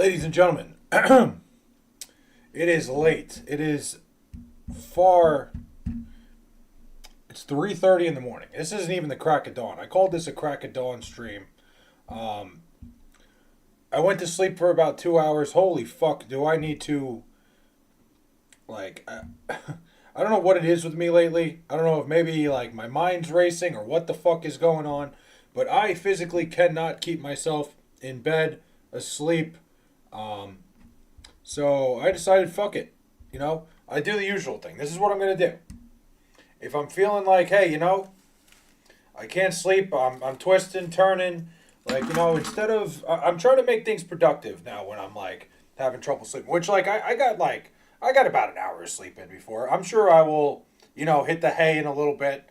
Ladies and gentlemen, it is late. It is far. It's 3:30 in the morning. This isn't even the crack of dawn. I called this a crack of dawn stream. Um, I went to sleep for about 2 hours. Holy fuck! Do I need to? Like, I don't know what it is with me lately. I don't know if maybe like my mind's racing or what the fuck is going on. But I physically cannot keep myself in bed, asleep. Um, so I decided, fuck it. I do the usual thing. This is what I'm going to do. If I'm feeling like, hey, I can't sleep, I'm twisting, turning, instead of, I'm trying to make things productive now when I'm like having trouble sleeping, which I got about an hour of sleep in before. I'm sure I will, hit the hay in a little bit.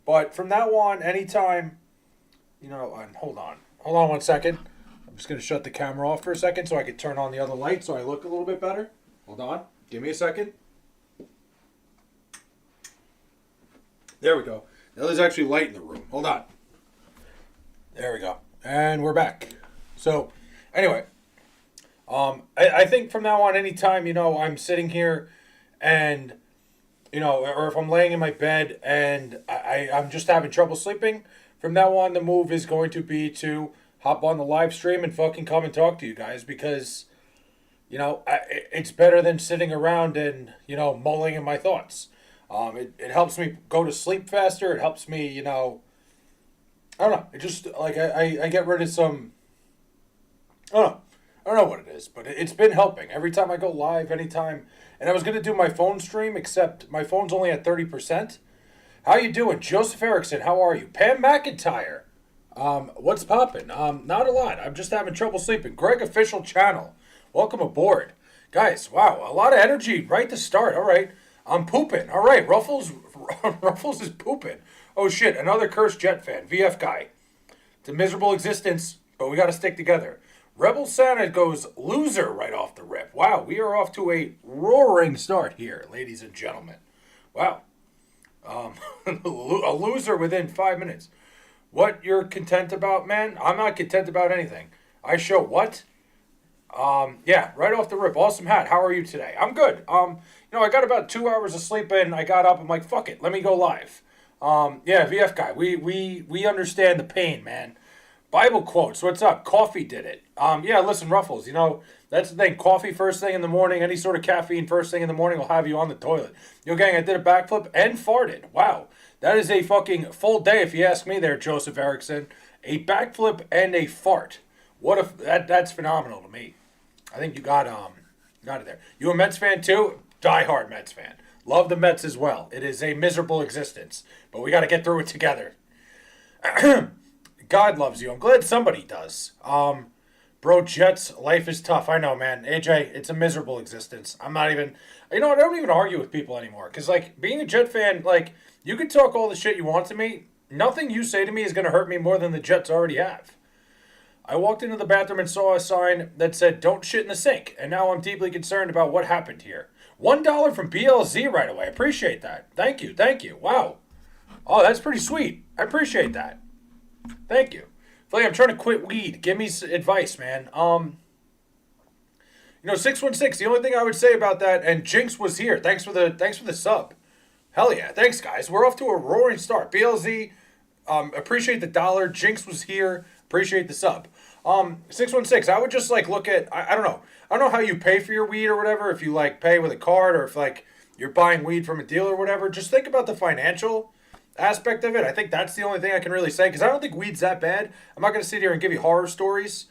But from now on, anytime, and hold on 1 second. I'm just going to shut the camera off for a second so I can turn on the other light so I look a little bit better. Hold on. Give me a second. There we go. Now there's actually light in the room. Hold on. There we go. And we're back. So, anyway. I think from now on, anytime, I'm sitting here and, or if I'm laying in my bed and I'm just having trouble sleeping, from now on, the move is going to be to hop on the live stream and fucking come and talk to you guys because, it's better than sitting around and, mulling in my thoughts. It helps me go to sleep faster. It helps me, I don't know. It just, I get rid of some, I don't know what it is, but it's been helping. Every time I go live, anytime. And I was going to do my phone stream, except my phone's only at 30%. How you doing? Joseph Erickson, how are you? Pam McIntyre. What's popping? Not a lot. I'm just having trouble sleeping. Greg Official Channel. Welcome aboard. Guys, wow, a lot of energy right to start. All right. I'm pooping. All right, Ruffles is pooping. Oh, shit, another cursed Jet fan. VF guy. It's a miserable existence, but we got to stick together. Rebel Santa goes loser right off the rip. Wow, we are off to a roaring start here, ladies and gentlemen. Wow. A loser within 5 minutes. What you're content about, man? I'm not content about anything. I show what? Yeah, right off the rip. Awesome hat. How are you today? I'm good. I got about 2 hours of sleep in. I got up. I'm like, fuck it. Let me go live. Yeah, VF guy. We understand the pain, man. Bible quotes. What's up? Coffee did it. Yeah, listen, Ruffles, that's the thing. Coffee first thing in the morning, any sort of caffeine first thing in the morning will have you on the toilet. Gang, I did a backflip and farted. Wow. That is a fucking full day if you ask me there, Joseph Erickson. A backflip and a fart. What if that's phenomenal to me. I think you got it there. You a Mets fan too? Die-hard Mets fan. Love the Mets as well. It is a miserable existence, but we got to get through it together. God loves you. I'm glad somebody does. Bro, Jets, life is tough. I know, man. AJ, it's a miserable existence. I'm not even, I don't even argue with people anymore. Because, being a Jet fan, you can talk all the shit you want to me. Nothing you say to me is going to hurt me more than the Jets already have. I walked into the bathroom and saw a sign that said, don't shit in the sink. And now I'm deeply concerned about what happened here. $1 from BLZ right away. Appreciate that. Thank you. Wow. Oh, that's pretty sweet. I appreciate that. Thank you. I'm trying to quit weed. Give me advice, man. 616. The only thing I would say about that, and Jinx was here. Thanks for the sub. Hell yeah. Thanks, guys. We're off to a roaring start. BLZ, appreciate the dollar. Jinx was here. Appreciate the sub. 616. I would just look at. I don't know. I don't know how you pay for your weed or whatever. If you pay with a card or if you're buying weed from a dealer or whatever. Just think about the financial aspect of it. I think that's the only thing I can really say because I don't think weed's that bad. I'm not going to sit here and give you horror stories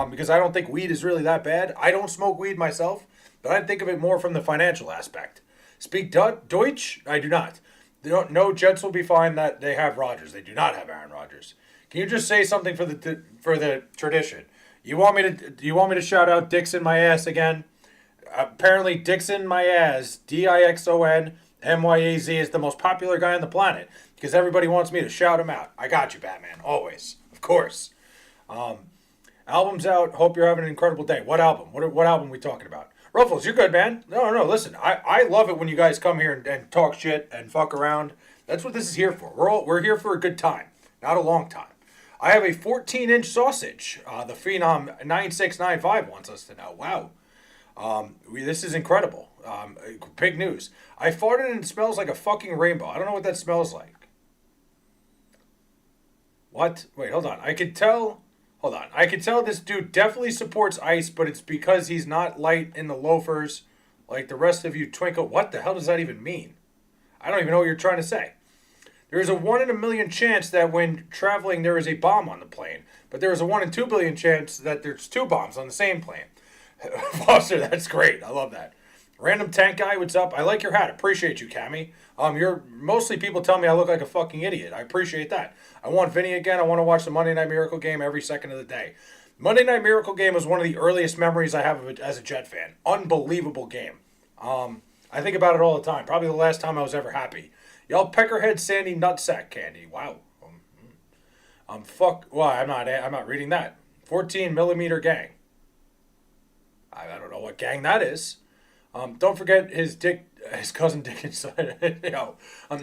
because I don't think weed is really that bad. I don't smoke weed myself, but I think of it more from the financial aspect. Speak Deutsch? I do not. No, Jets will be fine that they have Rodgers. They do not have Aaron Rodgers. Can you just say something for the tradition? You want me to shout out Dixon my ass again? Apparently Dixon my ass, Dixon Myaz is the most popular guy on the planet because everybody wants me to shout him out. I got you, Batman. Always. Of course. Album's out. Hope you're having an incredible day. What album? What album are we talking about? Ruffles, you're good, man. No. Listen, I love it when you guys come here and talk shit and fuck around. That's what this is here for. We're here for a good time, not a long time. I have a 14-inch sausage. The Phenom 9695 wants us to know. Wow. This is incredible. Big news. I farted and it smells like a fucking rainbow. I don't know what that smells like. What? Wait, hold on. I could tell. Hold on. I could tell this dude definitely supports ice, but it's because he's not light in the loafers like the rest of you twinkle. What the hell does that even mean? I don't even know what you're trying to say. There is a 1 in a million chance that when traveling there is a bomb on the plane, but there is a 1 in 2 billion chance that there's 2 bombs on the same plane. Foster, that's great. I love that. Random tank guy, what's up? I like your hat. Appreciate you, Cammy. You're mostly people tell me I look like a fucking idiot. I appreciate that. I want Vinny again. I want to watch the Monday Night Miracle game every second of the day. Monday Night Miracle game was one of the earliest memories I have of it as a Jet fan. Unbelievable game. I think about it all the time. Probably the last time I was ever happy. Y'all peckerhead Sandy nutsack candy. Wow. Fuck. Well, I'm not reading that. 14 millimeter gang. I don't know what gang that is. Don't forget his cousin Dick inside.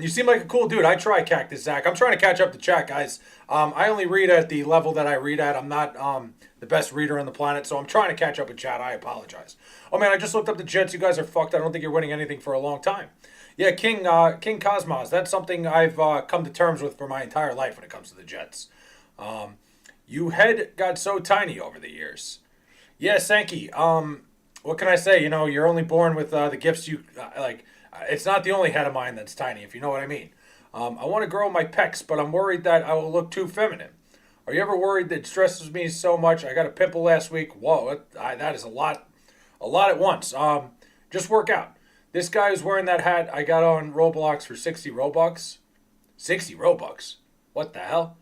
You seem like a cool dude. I try, Cactus Zach. I'm trying to catch up to chat, guys. I only read at the level that I read at. I'm not the best reader on the planet, so I'm trying to catch up with chat. I apologize. Oh man, I just looked up the Jets. You guys are fucked. I don't think you're winning anything for a long time. Yeah, King Cosmos. That's something I've come to terms with for my entire life when it comes to the Jets. You head got so tiny over the years. Yeah, Sankey. What can I say? You're only born with the gifts you like. It's not the only head of mine that's tiny, if you know what I mean. I want to grow my pecs, but I'm worried that I will look too feminine. Are you ever worried that it stresses me so much? I got a pimple last week. Whoa, that is a lot at once. Just work out. This guy who's wearing that hat I got on Roblox for 60 Robux. 60 Robux? What the hell?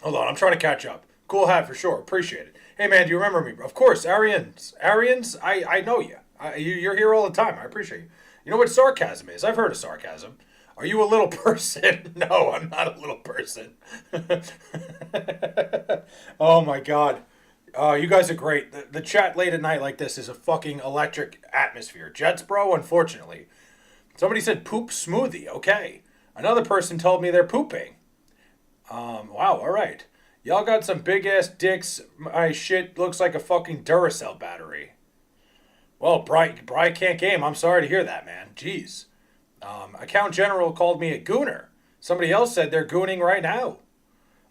Hold on, I'm trying to catch up. Cool hat for sure. Appreciate it. Hey man, do you remember me? Of course, Arians. I know you. You're here all the time. I appreciate you. You know what sarcasm is? I've heard of sarcasm. Are you a little person? No, I'm not a little person. Oh my god. You guys are great. The chat late at night like this is a fucking electric atmosphere. Jets, bro, unfortunately. Somebody said poop smoothie. Okay. Another person told me they're pooping. Wow, alright. Y'all got some big ass dicks. My shit looks like a fucking Duracell battery. Well, Bri can't game. I'm sorry to hear that, man. Jeez. Account General called me a gooner. Somebody else said they're gooning right now.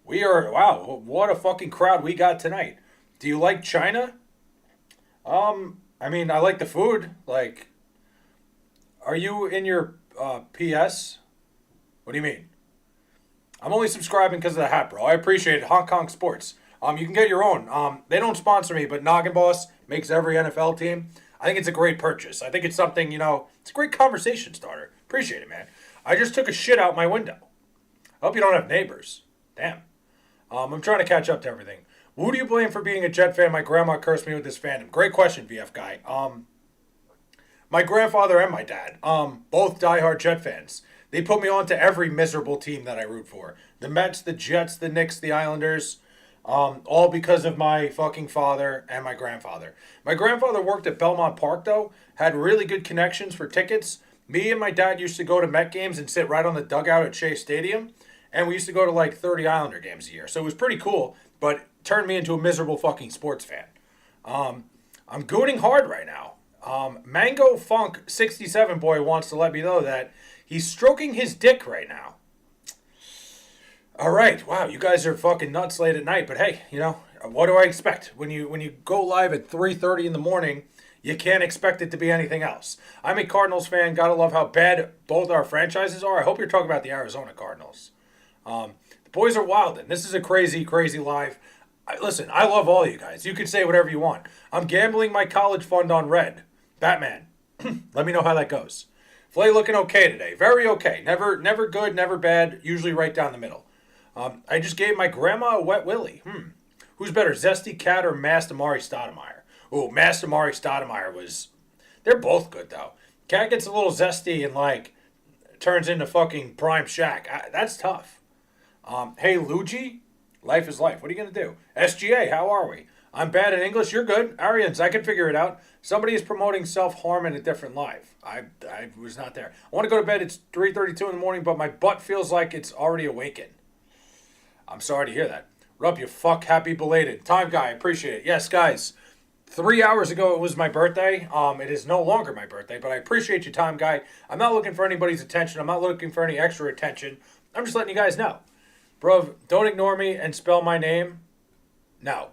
Wow, what a fucking crowd we got tonight. Do you like China? I mean, I like the food. Like, are you in your PS? What do you mean? I'm only subscribing because of the hat, bro. I appreciate it. Hong Kong Sports. You can get your own. They don't sponsor me, but Noggin Boss makes every NFL team. I think it's a great purchase. I think it's something, it's a great conversation starter. Appreciate it, man. I just took a shit out my window. I hope you don't have neighbors. Damn. I'm trying to catch up to everything. Who do you blame for being a Jet fan? My grandma cursed me with this fandom. Great question, VF guy. My grandfather and my dad, both diehard Jet fans. They put me on to every miserable team that I root for. The Mets, the Jets, the Knicks, the Islanders. All because of my fucking father and my grandfather. My grandfather worked at Belmont Park, though. Had really good connections for tickets. Me and my dad used to go to Met games and sit right on the dugout at Shea Stadium. And we used to go to like 30 Islander games a year. So it was pretty cool, but turned me into a miserable fucking sports fan. I'm gooning hard right now. Mango Funk 67 boy wants to let me know that he's stroking his dick right now. All right, wow, you guys are fucking nuts late at night, but hey, what do I expect? When you go live at 3:30 in the morning, you can't expect it to be anything else. I'm a Cardinals fan. Gotta love how bad both our franchises are. I hope you're talking about the Arizona Cardinals. The boys are wildin'. This is a crazy, crazy live. Listen, I love all you guys. You can say whatever you want. I'm gambling my college fund on red. Batman. Let me know how that goes. Flay looking okay today. Very okay. Never good, never bad. Usually right down the middle. I just gave my grandma a wet willy. Who's better, Zesty Cat or Master Mari Stoudemire? Oh, Master Mari Stoudemire was... They're both good, though. Cat gets a little zesty and, turns into fucking Prime Shaq. That's tough. Hey, Luigi? Life is life. What are you going to do? SGA, how are we? I'm bad at English. You're good. Arians, I can figure it out. Somebody is promoting self-harm in a different life. I was not there. I want to go to bed. It's 3:32 in the morning, but my butt feels like it's already awakened. I'm sorry to hear that. What up, you fuck? Happy belated. Time guy, appreciate it. Yes, guys. 3 hours ago, it was my birthday. It is no longer my birthday, but I appreciate you, time guy. I'm not looking for anybody's attention. I'm not looking for any extra attention. I'm just letting you guys know. Bro, don't ignore me and spell my name. No.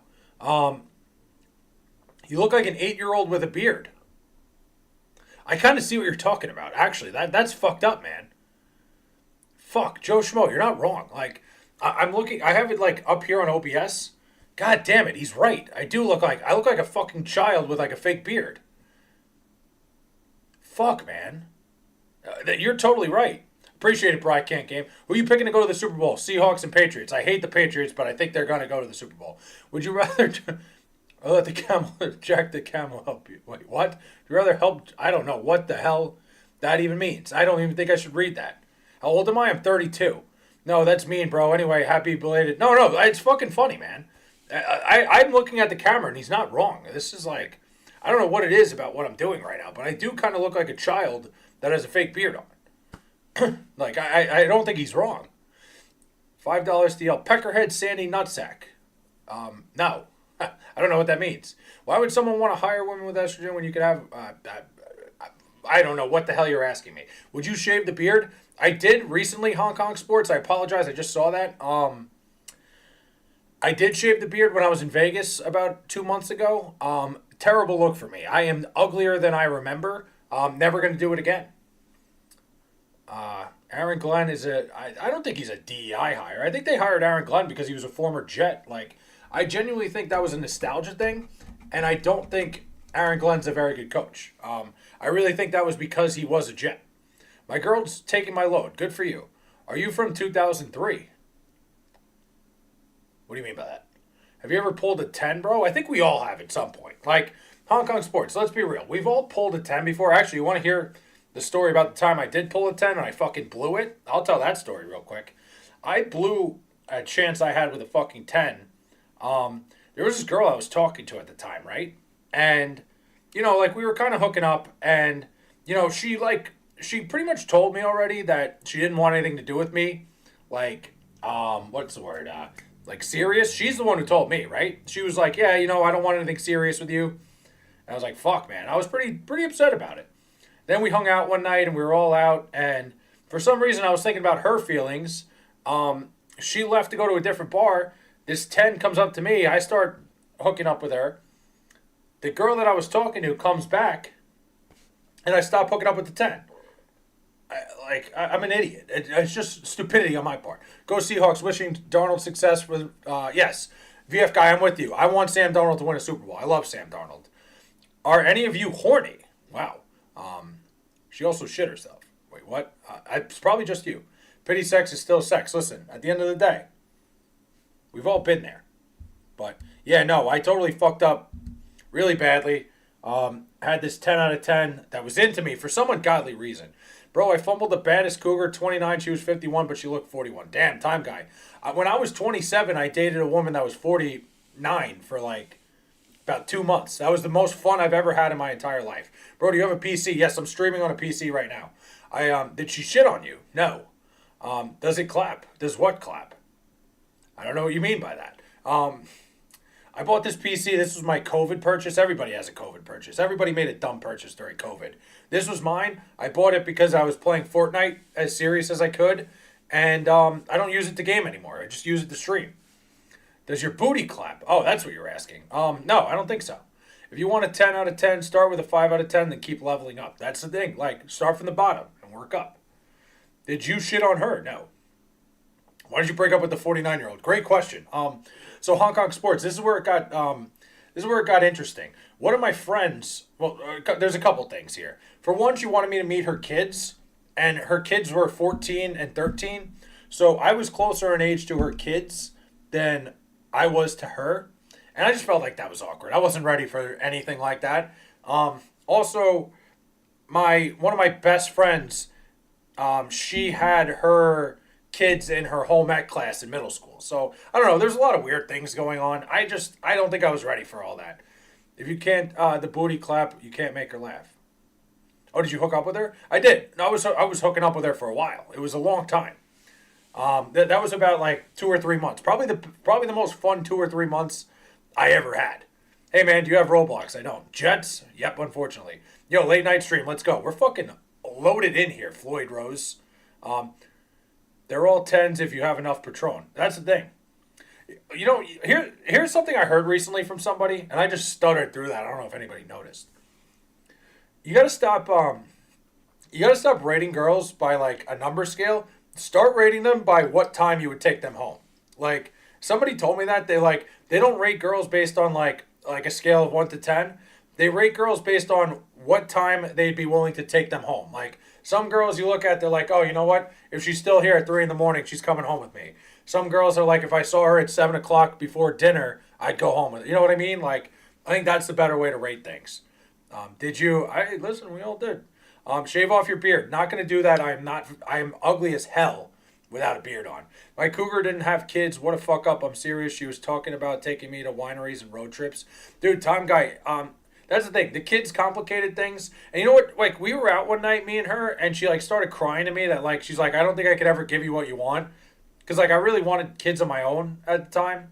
You look like an 8-year-old with a beard. I kind of see what you're talking about. Actually, that's fucked up, man. Fuck, Joe Schmo, you're not wrong. Like, I'm looking, I have it like up here on OBS. God damn it, he's right. I look like a fucking child with like a fake beard. Fuck, man. You're totally right. Appreciate it, Bri Can't Game. Who are you picking to go to the Super Bowl? Seahawks and Patriots. I hate the Patriots, but I think they're going to go to the Super Bowl. Would you rather... I'll let the camel... Jack the camel help you. Wait, what? Would you rather help... I don't know what the hell that even means. I don't even think I should read that. How old am I? I'm 32. No, that's mean, bro. Anyway, happy belated... No, it's fucking funny, man. I'm looking at the camera, and he's not wrong. This is like... I don't know what it is about what I'm doing right now, but I do kind of look like a child that has a fake beard on. Like, I don't think he's wrong. $5 DL. Peckerhead Sandy Nutsack. No. I don't know what that means. Why would someone want to hire women with estrogen when you could have... I don't know what the hell you're asking me. Would you shave the beard? I did recently, Hong Kong Sports. I apologize. I just saw that. I did shave the beard when I was in Vegas about 2 months ago. Terrible look for me. I am uglier than I remember. Never going to do it again. Aaron Glenn is I don't think he's a DEI hire. I think they hired Aaron Glenn because he was a former Jet. Like, I genuinely think that was a nostalgia thing, and I don't think Aaron Glenn's a very good coach. I really think that was because he was a Jet. My girl's taking my load. Good for you. Are you from 2003? What do you mean by that? Have you ever pulled a 10, bro? I think we all have at some point. Like, Hong Kong Sports, let's be real. We've all pulled a 10 before. Actually, you want to hear... the story about the time I did pull a 10 and I fucking blew it? I'll tell that story real quick. I blew a chance I had with a fucking 10. There was this girl I was talking to at the time, right? And, you know, like, we were kind of hooking up, and, you know, she pretty much told me already that she didn't want anything to do with me. Like, what's the word? Like, serious? She's the one who told me, right? She was like, yeah, you know, I don't want anything serious with you. And I was like, fuck, man. I was pretty upset about it. Then we hung out one night and we were all out, and for some reason I was thinking about her feelings. She left to go to a different bar. This 10 comes up to me. I start hooking up with her. The girl that I was talking to comes back, and I stop hooking up with the 10. I'm an idiot. It's just stupidity on my part. Go Seahawks, wishing Darnold success with, yes. VF guy, I'm with you. I want Sam Darnold to win a Super Bowl. I love Sam Darnold. Are any of you horny? Wow. She also shit herself. Wait, what? It's probably just you. Pity sex is still sex. Listen, at the end of the day, we've all been there. But, yeah, no, I totally fucked up really badly. Had this 10 out of 10 that was into me for some ungodly reason. Bro, I fumbled the baddest cougar, 29. She was 51, but she looked 41. Damn, time guy. When I was 27, I dated a woman that was 49 for, like, about 2 months. That was the most fun I've ever had in my entire life. Bro, do you have a PC? Yes, I'm streaming on a PC right now. Did she shit on you? No. Does it clap? Does what clap? I don't know what you mean by that. I bought this PC. This was my COVID purchase. Everybody has a COVID purchase. Everybody made a dumb purchase during COVID. This was mine. I bought it because I was playing Fortnite as serious as I could. And I don't use it to game anymore. I just use it to stream. Does your booty clap? Oh, that's what you're asking. No, I don't think so. If you want a 10 out of 10, start with a 5 out of 10, then keep leveling up. That's the thing. Like, start from the bottom and work up. Did you shit on her? No. Why did you break up with the 49-year-old? Great question. So Hong Kong Sports, this is where it got interesting. One of my friends, well, there's a couple things here. For one, she wanted me to meet her kids, and her kids were 14 and 13. So I was closer in age to her kids than I was to her. And I just felt like that was awkward. I wasn't ready for anything like that. Also, one of my best friends, she had her kids in her home ec class in middle school. So, I don't know. There's a lot of weird things going on. I don't think I was ready for all that. If you can't, the booty clap, you can't make her laugh. Oh, did you hook up with her? I did. No, I was hooking up with her for a while. It was a long time. That was about like 2 or 3 months. Probably the most fun 2 or 3 months I ever had. Hey man, do you have Roblox? I don't. Jets? Yep, unfortunately. Yo, late night stream. Let's go. We're fucking loaded in here, Floyd Rose. Um, they're all tens if you have enough Patron. That's the thing. Here's something I heard recently from somebody, and I just stuttered through that. I don't know if anybody noticed. You gotta stop. You gotta stop rating girls by like a number scale. Start rating them by what time you would take them home. Like somebody told me that they don't rate girls based on like a scale of 1 to 10. They rate girls based on what time they'd be willing to take them home. Like some girls you look at, they're like, oh, you know what? If she's still here at 3 in the morning, she's coming home with me. Some girls are like, if I saw her at 7 o'clock before dinner, I'd go home with her. You know what I mean? Like I think that's the better way to rate things. Did you? I listen. We all did. Shave off your beard. Not gonna do that. I'm not. I am ugly as hell without a beard on. My cougar didn't have kids. What a fuck up. I'm serious. She was talking about taking me to wineries and road trips. Dude, Tom Guy. That's the thing. The kids complicated things. And you know what? Like we were out one night, me and her, and she like started crying to me that like she's like, I don't think I could ever give you what you want, because like I really wanted kids of my own at the time.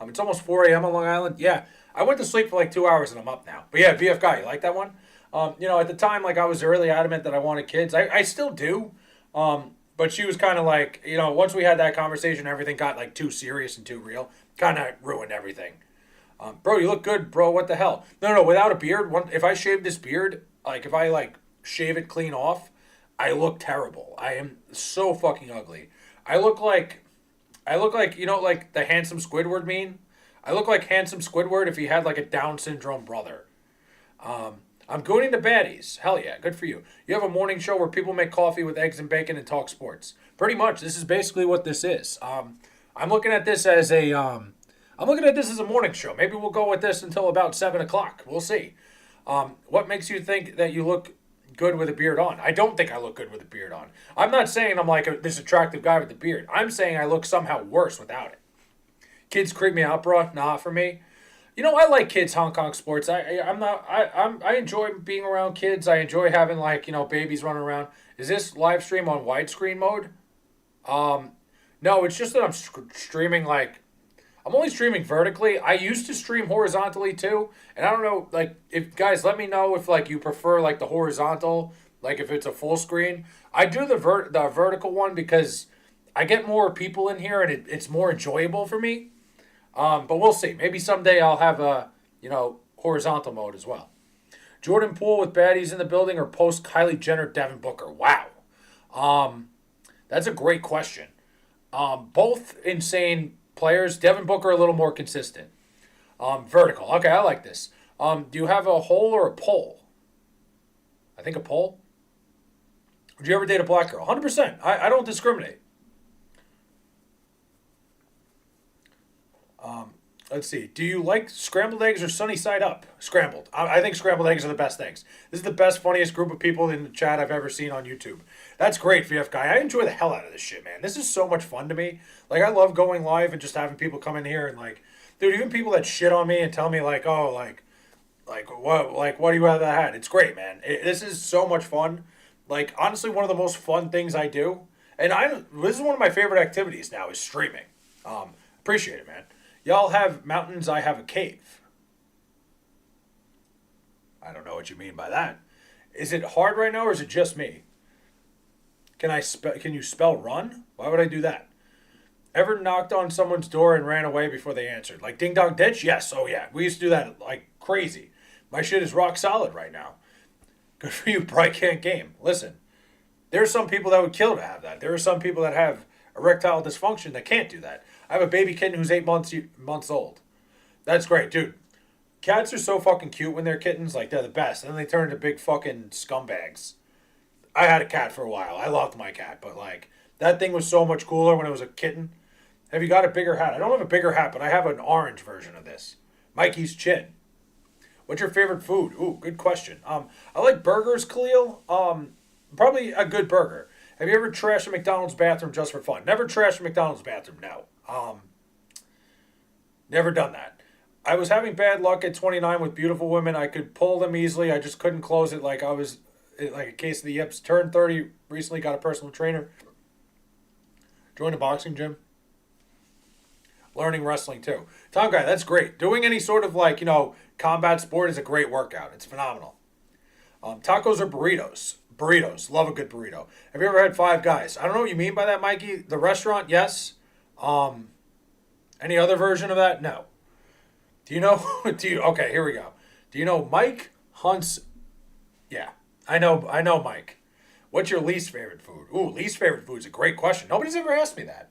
It's almost 4 a.m. on Long Island. Yeah, I went to sleep for like 2 hours and I'm up now. But yeah, VF Guy, you like that one? At the time, like I was really adamant that I wanted kids. I still do. But she was kind of like, once we had that conversation, everything got like too serious and too real. Kind of ruined everything. Bro, you look good, bro. What the hell? No, without a beard, if I shave this beard, like if I like shave it clean off, I look terrible. I am so fucking ugly. I look like like the handsome Squidward meme. I look like handsome Squidward if he had like a Down syndrome brother. I'm going into baddies. Hell yeah, good for you. You have a morning show where people make coffee with eggs and bacon and talk sports. Pretty much, this is basically what this is. I'm looking at this as a morning show. Maybe we'll go with this until about 7 o'clock. We'll see. What makes you think that you look good with a beard on? I don't think I look good with a beard on. I'm not saying I'm like this attractive guy with a beard. I'm saying I look somehow worse without it. Kids creep me out, bro. Nah, for me. I like kids Hong Kong sports. I enjoy being around kids. I enjoy having babies running around. Is this live stream on widescreen mode? No, it's just that I'm streaming I'm only streaming vertically. I used to stream horizontally too, and I don't know if guys let me know if you prefer the horizontal, if it's a full screen. I do the vertical one because I get more people in here and it's more enjoyable for me. But we'll see. Maybe someday I'll have a, horizontal mode as well. Jordan Poole with baddies in the building or post Kylie Jenner, Devin Booker? Wow. That's a great question. Both insane players. Devin Booker a little more consistent. Vertical. Okay, I like this. Do you have a hole or a pole? I think a pole. Would you ever date a black girl? 100%. I don't discriminate. Let's see. Do you like scrambled eggs or sunny side up? Scrambled. I think scrambled eggs are the best eggs. This is the best, funniest group of people in the chat I've ever seen on YouTube. That's great, VF Guy. I enjoy the hell out of this shit, man. This is so much fun to me. I love going live and just having people come in here and dude, even people that shit on me and tell me what do you have that hat? It's great, man. This is so much fun. Honestly, one of the most fun things I do. And this is one of my favorite activities now is streaming. Appreciate it, man. Y'all have mountains, I have a cave. I don't know what you mean by that. Is it hard right now or is it just me? Can you spell run? Why would I do that? Ever knocked on someone's door and ran away before they answered? Like Ding Dong Ditch? Yes. Oh yeah. We used to do that like crazy. My shit is rock solid right now. Good for you, Bright Can't Game. Listen, there are some people that would kill to have that. There are some people that have erectile dysfunction that can't do that. I have a baby kitten who's 8 months old. That's great, dude. Cats are so fucking cute when they're kittens. They're the best. And then they turn into big fucking scumbags. I had a cat for a while. I loved my cat. But, that thing was so much cooler when it was a kitten. Have you got a bigger hat? I don't have a bigger hat, but I have an orange version of this. Mikey's Chin. What's your favorite food? Ooh, good question. I like burgers, Khalil. Probably a good burger. Have you ever trashed a McDonald's bathroom just for fun? Never trashed a McDonald's bathroom, no. Never done that. I was having bad luck at 29 with beautiful women. I could pull them easily. I just couldn't close it like I was like a case of the yips. Turned 30 recently, got a personal trainer. Join a boxing gym. Learning wrestling too. Tom Guy, that's great. Doing any sort of like, combat sport is a great workout. It's phenomenal. Tacos or burritos? Burritos. Love a good burrito. Have you ever had Five Guys? I don't know what you mean by that, Mikey. The restaurant, yes. Any other version of that? No. Do you know? Okay, here we go. Do you know Mike Hunt's? Yeah, I know Mike. What's your least favorite food? Ooh, least favorite food is a great question. Nobody's ever asked me that.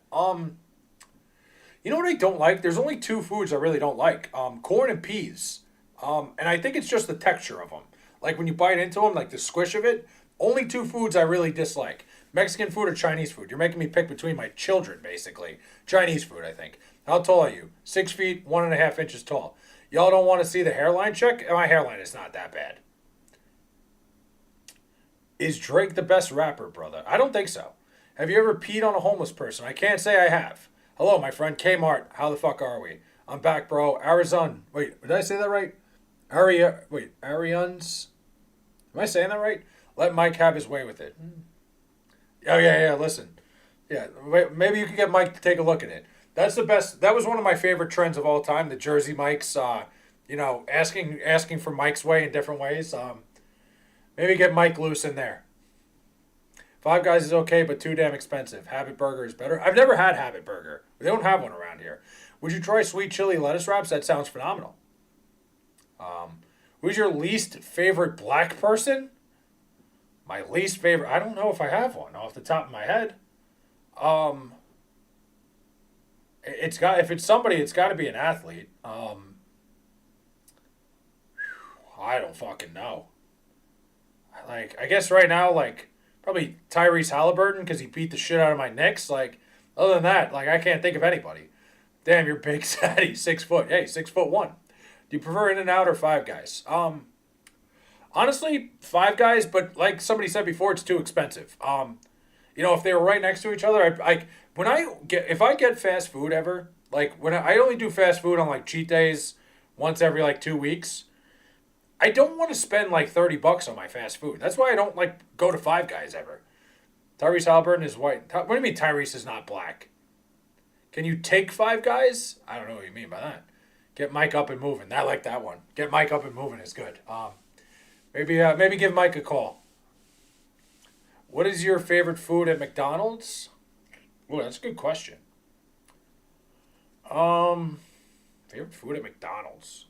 You know what I don't like? There's only two foods I really don't like. Corn and peas. And I think it's just the texture of them. Like when you bite into them, like the squish of it. Only two foods I really dislike. Mexican food or Chinese food. You're making me pick between my children, basically. Chinese food, I think. How tall are you? 6 feet, 1.5 inches tall. Y'all don't want to see the hairline check? My hairline is not that bad. Is Drake the best rapper, brother? I don't think so. Have you ever peed on a homeless person? I can't say I have. Hello, my friend Kmart. How the fuck are we? I'm back, bro. Arizona. Wait, did I say that right? Arians. Am I saying that right? Let Mike have his way with it. Oh, yeah, listen. Yeah, maybe you can get Mike to take a look at it. That's the best. That was one of my favorite trends of all time. The Jersey Mike's, asking for Mike's way in different ways. Maybe get Mike loose in there. Five Guys is okay, but too damn expensive. Habit Burger is better. I've never had Habit Burger. They don't have one around here. Would you try sweet chili lettuce wraps? That sounds phenomenal. Who's your least favorite black person? My least favorite. I don't know if I have one off the top of my head. If it's somebody, it's got to be an athlete. I don't fucking know. I guess right now, probably Tyrese Halliburton because he beat the shit out of my Knicks. Other than that, I can't think of anybody. Damn, you're big, Saddy. 6 foot. Hey, 6'1". Do you prefer In-N-Out or Five Guys? Honestly, Five Guys, but like somebody said before, it's too expensive. If they were right next to each other, if I get fast food ever, when I only do fast food on cheat days once every 2 weeks, I don't want to spend $30 on my fast food. That's why I don't go to Five Guys ever. Tyrese Halliburton is white. What do you mean Tyrese is not black? Can you take Five Guys? I don't know what you mean by that. Get Mike up and moving. I like that one. Get Mike up and moving is good. Maybe give Mike a call. What is your favorite food at McDonald's? Oh, that's a good question. Favorite food at McDonald's?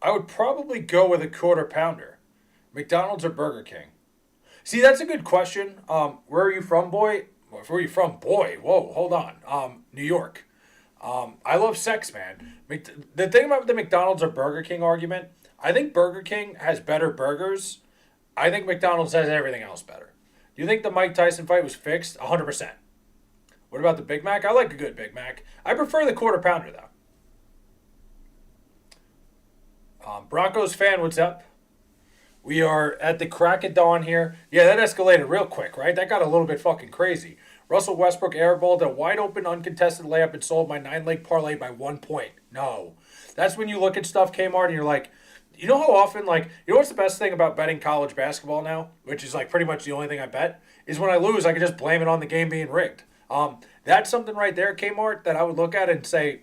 I would probably go with a Quarter Pounder. McDonald's or Burger King? See, that's a good question. Where are you from, boy? Where are you from, boy? Whoa, hold on. New York. I love sex, man. The thing about the McDonald's or Burger King argument, I think Burger King has better burgers. I think McDonald's has everything else better. Do you think the Mike Tyson fight was fixed? 100%. What about the Big Mac? I like a good Big Mac. I prefer the Quarter Pounder, though. Broncos fan, what's up? We are at the crack of dawn here. Yeah, that escalated real quick, right? That got a little bit fucking crazy. Russell Westbrook airballed a wide open, uncontested layup and sold my 9-leg parlay by 1 point. No. That's when you look at stuff, Kmart, and you're like, you know how often, what's the best thing about betting college basketball now? Which is pretty much the only thing I bet, is when I lose, I can just blame it on the game being rigged. That's something right there, Kmart, that I would look at and say,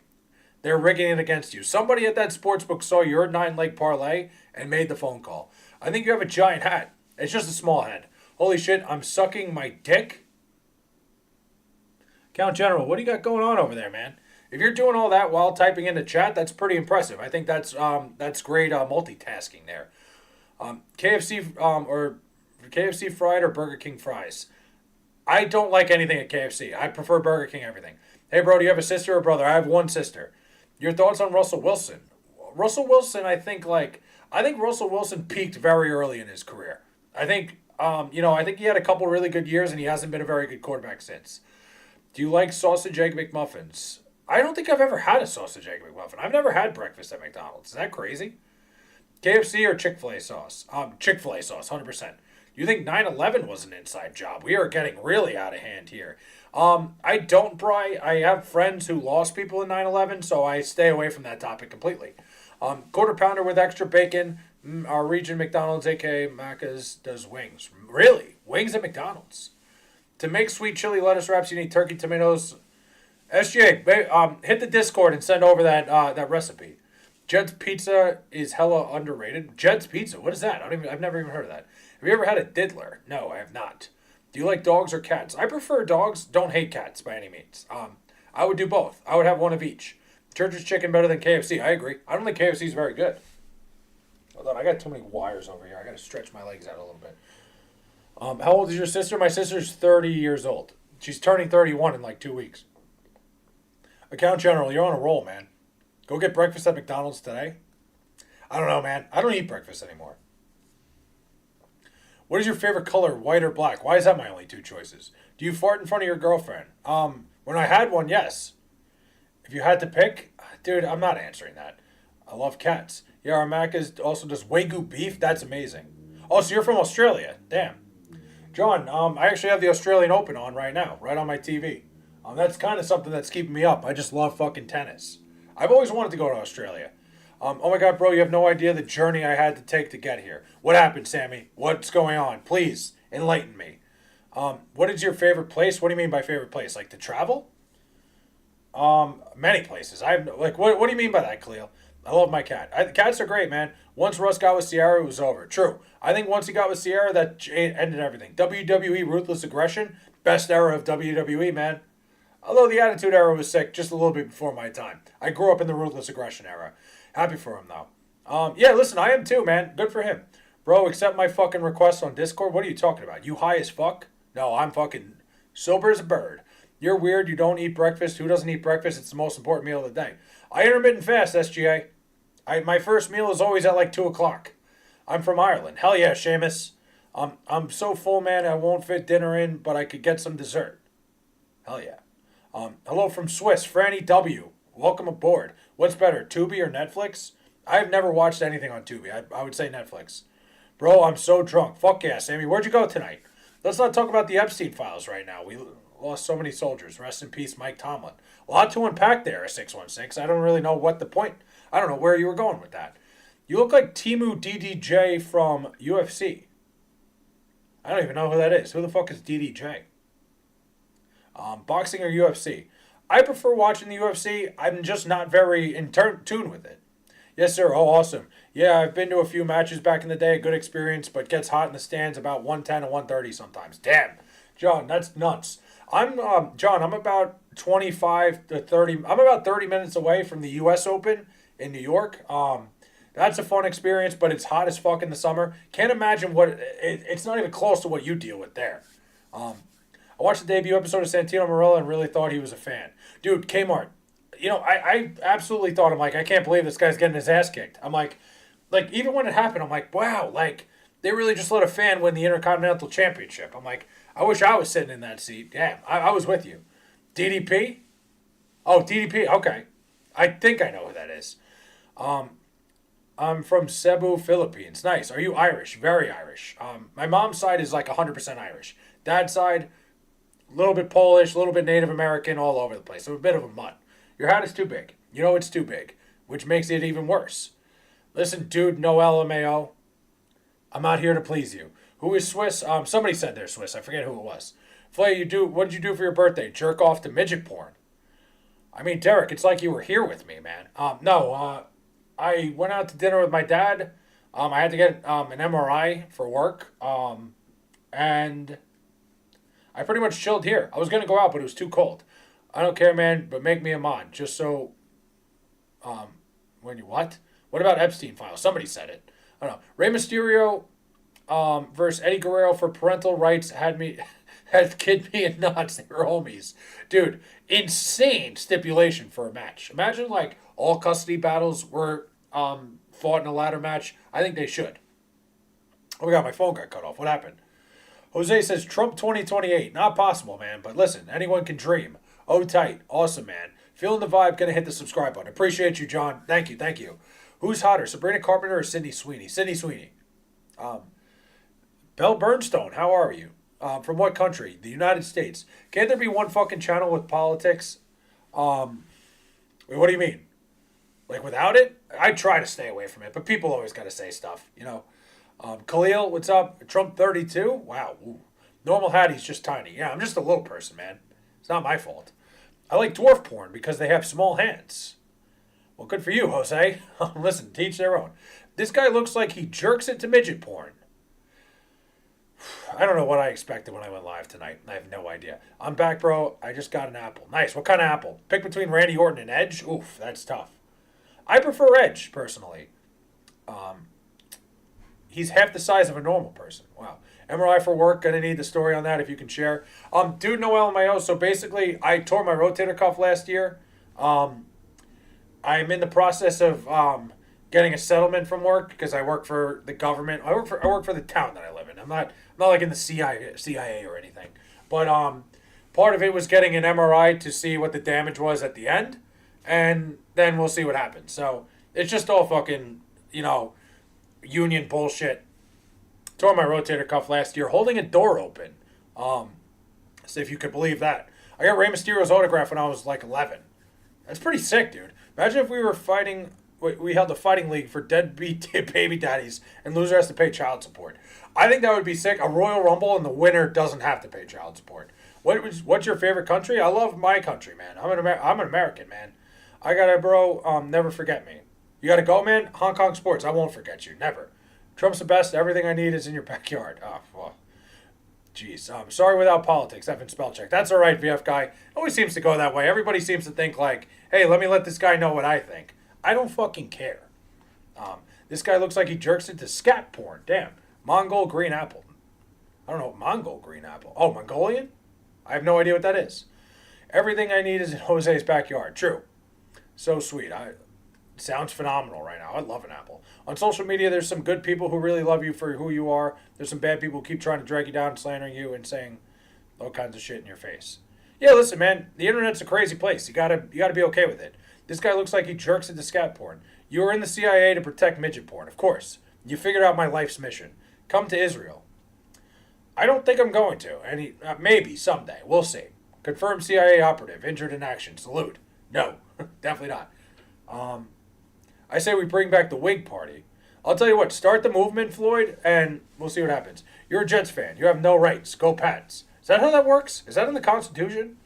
they're rigging it against you. Somebody at that sportsbook saw your 9-leg parlay and made the phone call. I think you have a giant hat. It's just a small head. Holy shit, I'm sucking my dick? Count General, what do you got going on over there, man? If you're doing all that while typing in the chat, that's pretty impressive. I think that's great multitasking there. KFC or KFC fried or Burger King fries? I don't like anything at KFC. I prefer Burger King everything. Hey, bro, do you have a sister or brother? I have one sister. Your thoughts on Russell Wilson? Russell Wilson, I think Russell Wilson peaked very early in his career. I think he had a couple really good years and he hasn't been a very good quarterback since. Do you like sausage egg McMuffins? I don't think I've ever had a sausage egg McMuffin. I've never had breakfast at McDonald's. Is that crazy? KFC or Chick-fil-A sauce? Chick-fil-A sauce, 100%. Do you think 9/11 was an inside job? We are getting really out of hand here. I don't, Bri. I have friends who lost people in 9/11, so I stay away from that topic completely. Quarter pounder with extra bacon. Our region McDonald's, a.k.a. Macca's, does wings. Really? Wings at McDonald's? To make sweet chili lettuce wraps, you need turkey, tomatoes. SGA, hit the Discord and send over that recipe. Jed's Pizza is hella underrated. Jed's Pizza, what is that? I've never even heard of that. Have you ever had a diddler? No, I have not. Do you like dogs or cats? I prefer dogs. Don't hate cats by any means. I would do both. I would have one of each. Church's Chicken better than KFC. I agree. I don't think KFC is very good. Hold on, I got too many wires over here. I got to stretch my legs out a little bit. How old is your sister? My sister's 30 years old. She's turning 31 in like 2 weeks. Account General, you're on a roll, man. Go get breakfast at McDonald's today? I don't know, man. I don't eat breakfast anymore. What is your favorite color, white or black? Why is that my only two choices? Do you fart in front of your girlfriend? When I had one, yes. If you had to pick, dude, I'm not answering that. I love cats. Yeah, our Mac is also does Wagyu beef. That's amazing. Oh, so you're from Australia. Damn. John, I actually have the Australian Open on right now, right on my TV. That's kind of something that's keeping me up. I just love fucking tennis. I've always wanted to go to Australia. Oh my God, bro, you have no idea the journey I had to take to get here. What happened, Sammy? What's going on? Please, enlighten me. What is your favorite place? What do you mean by favorite place? Like to travel? Many places. What do you mean by that, Khalil? I love my cat. Cats are great, man. Once Russ got with Sierra, it was over. True. I think once he got with Sierra, that ended everything. WWE Ruthless Aggression, best era of WWE, man. Although the Attitude Era was sick just a little bit before my time. I grew up in the Ruthless Aggression era. Happy for him, though. Yeah, listen, I am too, man. Good for him. Bro, accept my fucking request on Discord. What are you talking about? You high as fuck? No, I'm fucking sober as a bird. You're weird. You don't eat breakfast. Who doesn't eat breakfast? It's the most important meal of the day. I intermittent fast, SGA. My first meal is always at like 2 o'clock. I'm from Ireland. Hell yeah, Seamus. I'm so full, man, I won't fit dinner in, but I could get some dessert. Hell yeah. Hello from Swiss, Franny W. Welcome aboard. What's better, Tubi or Netflix? I've never watched anything on Tubi. I would say Netflix. Bro, I'm so drunk. Fuck yeah, Sammy. Where'd you go tonight? Let's not talk about the Epstein files right now. We lost so many soldiers. Rest in peace, Mike Tomlin. A lot to unpack there, 616. I don't really know what the point. I don't know where you were going with that. You look like Timu DDJ from UFC. I don't even know who that is. Who the fuck is DDJ? Boxing or UFC? I prefer watching the UFC. I'm just not very in tune with it. Yes, sir. Oh, awesome. Yeah, I've been to a few matches back in the day. Good experience, but gets hot in the stands about 110 and 130 sometimes. Damn. John, that's nuts. John, I'm about 25 to 30. I'm about 30 minutes away from the U.S. Open in New York. That's a fun experience, but it's hot as fuck in the summer. Can't imagine it's not even close to what you deal with there. I watched the debut episode of Santino Marella and really thought he was a fan. Dude, Kmart. You know, I absolutely thought, I'm like, I can't believe this guy's getting his ass kicked. I'm like, even when it happened, I'm like, wow, like, they really just let a fan win the Intercontinental Championship. I'm like, I wish I was sitting in that seat. Damn, I was with you. DDP? Oh, DDP, okay. I think I know who that is. I'm from Cebu, Philippines. Nice. Are you Irish? Very Irish. My mom's side is like 100% Irish. Dad's side, a little bit Polish, a little bit Native American, all over the place. So a bit of a mutt. Your hat is too big. You know it's too big, which makes it even worse. Listen, dude, no LMAO. I'm not here to please you. Who is Swiss? Somebody said they're Swiss. I forget who it was. Flay, what did you do for your birthday? Jerk off to midget porn. I mean, Derek, it's like you were here with me, man. No, I went out to dinner with my dad. I had to get an MRI for work. And I pretty much chilled here. I was going to go out, but it was too cold. I don't care, man, but make me a mod. Just so, when you what? What about Epstein files? Somebody said it. I don't know. Rey Mysterio versus Eddie Guerrero for parental rights had Kid me and Nuts. They were homies. Dude, insane stipulation for a match. Imagine, like, all custody battles were fought in a ladder match. I think they should. Oh my God, my phone got cut off. What happened? Jose says, Trump 2028. Not possible, man. But listen, anyone can dream. Oh, tight. Awesome, man. Feeling the vibe. Gonna hit the subscribe button. Appreciate you, John. Thank you. Who's hotter, Sabrina Carpenter or Sydney Sweeney? Sydney Sweeney. Belle Bernstone, how are you? From what country? The United States. Can't there be one fucking channel with politics? Wait, what do you mean? Like, without it? I try to stay away from it, but people always got to say stuff, you know. Khalil, what's up? Trump 32? Wow. Ooh. Normal Hattie's just tiny. Yeah, I'm just a little person, man. It's not my fault. I like dwarf porn because they have small hands. Well, good for you, Jose. Listen, teach their own. This guy looks like he jerks into midget porn. I don't know what I expected when I went live tonight. I have no idea. I'm back, bro. I just got an apple. Nice. What kind of apple? Pick between Randy Orton and Edge? Oof, that's tough. I prefer Edge, personally. He's half the size of a normal person. Wow. MRI for work. Gonna need the story on that if you can share. Dude, Noel Mayo. So basically, I tore my rotator cuff last year. I'm in the process of getting a settlement from work because I work for the government. I work for the town that I live in. I'm not like in the CIA or anything. But part of it was getting an MRI to see what the damage was at the end, and then we'll see what happens. So it's just all fucking, union bullshit. Tore my rotator cuff last year holding a door open. See if you could believe that. I got Rey Mysterio's autograph when I was like 11. That's pretty sick, dude. Imagine if we were fighting. We held a fighting league for deadbeat baby daddies, and loser has to pay child support. I think that would be sick. A Royal Rumble, and the winner doesn't have to pay child support. What's your favorite country? I love my country, man. I'm an American, man. I gotta, bro. Never forget me. You gotta go, man. Hong Kong sports. I won't forget you. Never. Trump's the best. Everything I need is in your backyard. Oh, well. Jeez. Sorry without politics. Evan Spellcheck. That's all right, VF guy. Always seems to go that way. Everybody seems to think like, hey, let me let this guy know what I think. I don't fucking care. This guy looks like he jerks into scat porn. Damn. Mongol green apple. I don't know what Mongol green apple. Oh, Mongolian? I have no idea what that is. Everything I need is in Jose's backyard. True. So sweet. Sounds phenomenal right now. I love an apple. On social media, there's some good people who really love you for who you are. There's some bad people who keep trying to drag you down, slandering you, and saying all kinds of shit in your face. Yeah, listen, man. The internet's a crazy place. You gotta be okay with it. This guy looks like he jerks into scat porn. You were in the CIA to protect midget porn, of course. You figured out my life's mission. Come to Israel. I don't think I'm going to. Maybe someday. We'll see. Confirmed CIA operative. Injured in action. Salute. No. Definitely not. I say we bring back the Whig Party. I'll tell you what. Start the movement, Floyd, and we'll see what happens. You're a Jets fan. You have no rights. Go Pats. Is that how that works? Is that in the Constitution?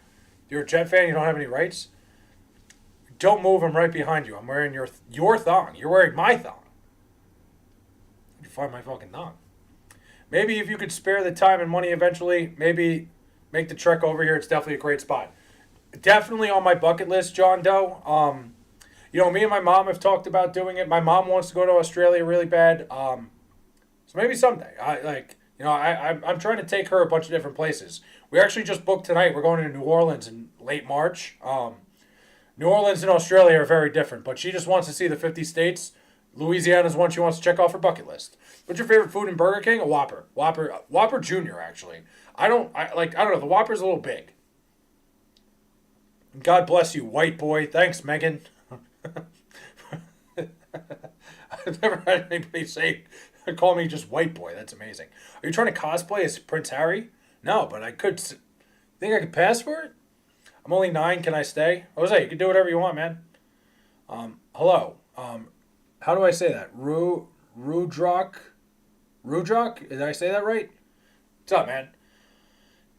You're a Jet fan. You don't have any rights? Don't move. I'm right behind you. I'm wearing your thong. You're wearing my thong. You find my fucking thong. Maybe if you could spare the time and money eventually, maybe make the trek over here. It's definitely a great spot. Definitely on my bucket list, John Doe. Me and my mom have talked about doing it. My mom wants to go to Australia really bad. So maybe someday. I'm trying to take her a bunch of different places. We actually just booked tonight. We're going to New Orleans in late March. New Orleans and Australia are very different, but she just wants to see the 50 states. Louisiana's one she wants to check off her bucket list. What's your favorite food in Burger King? A Whopper. Whopper Jr., actually. I don't know. The Whopper's a little big. God bless you, white boy. Thanks, Megan. I've never had anybody call me just white boy. That's amazing. Are you trying to cosplay as Prince Harry? No, but I could. Think I could pass for it? I'm only 9. Can I stay? Jose, you can do whatever you want, man. Hello. How do I say that? Rudrock? Did I say that right? What's up, man?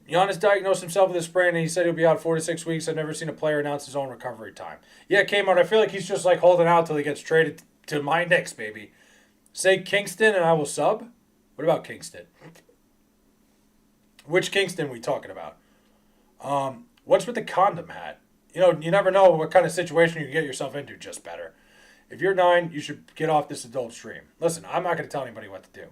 Giannis diagnosed himself with a sprain, and he said he'll be out 4 to 6 weeks. I've never seen a player announce his own recovery time. Yeah, Kmart, I feel like he's just like holding out till he gets traded to my Knicks, baby. Say Kingston, and I will sub? What about Kingston? Which Kingston we talking about? What's with the condom hat? You never know what kind of situation you get yourself into, just better. If you're 9, you should get off this adult stream. Listen, I'm not going to tell anybody what to do.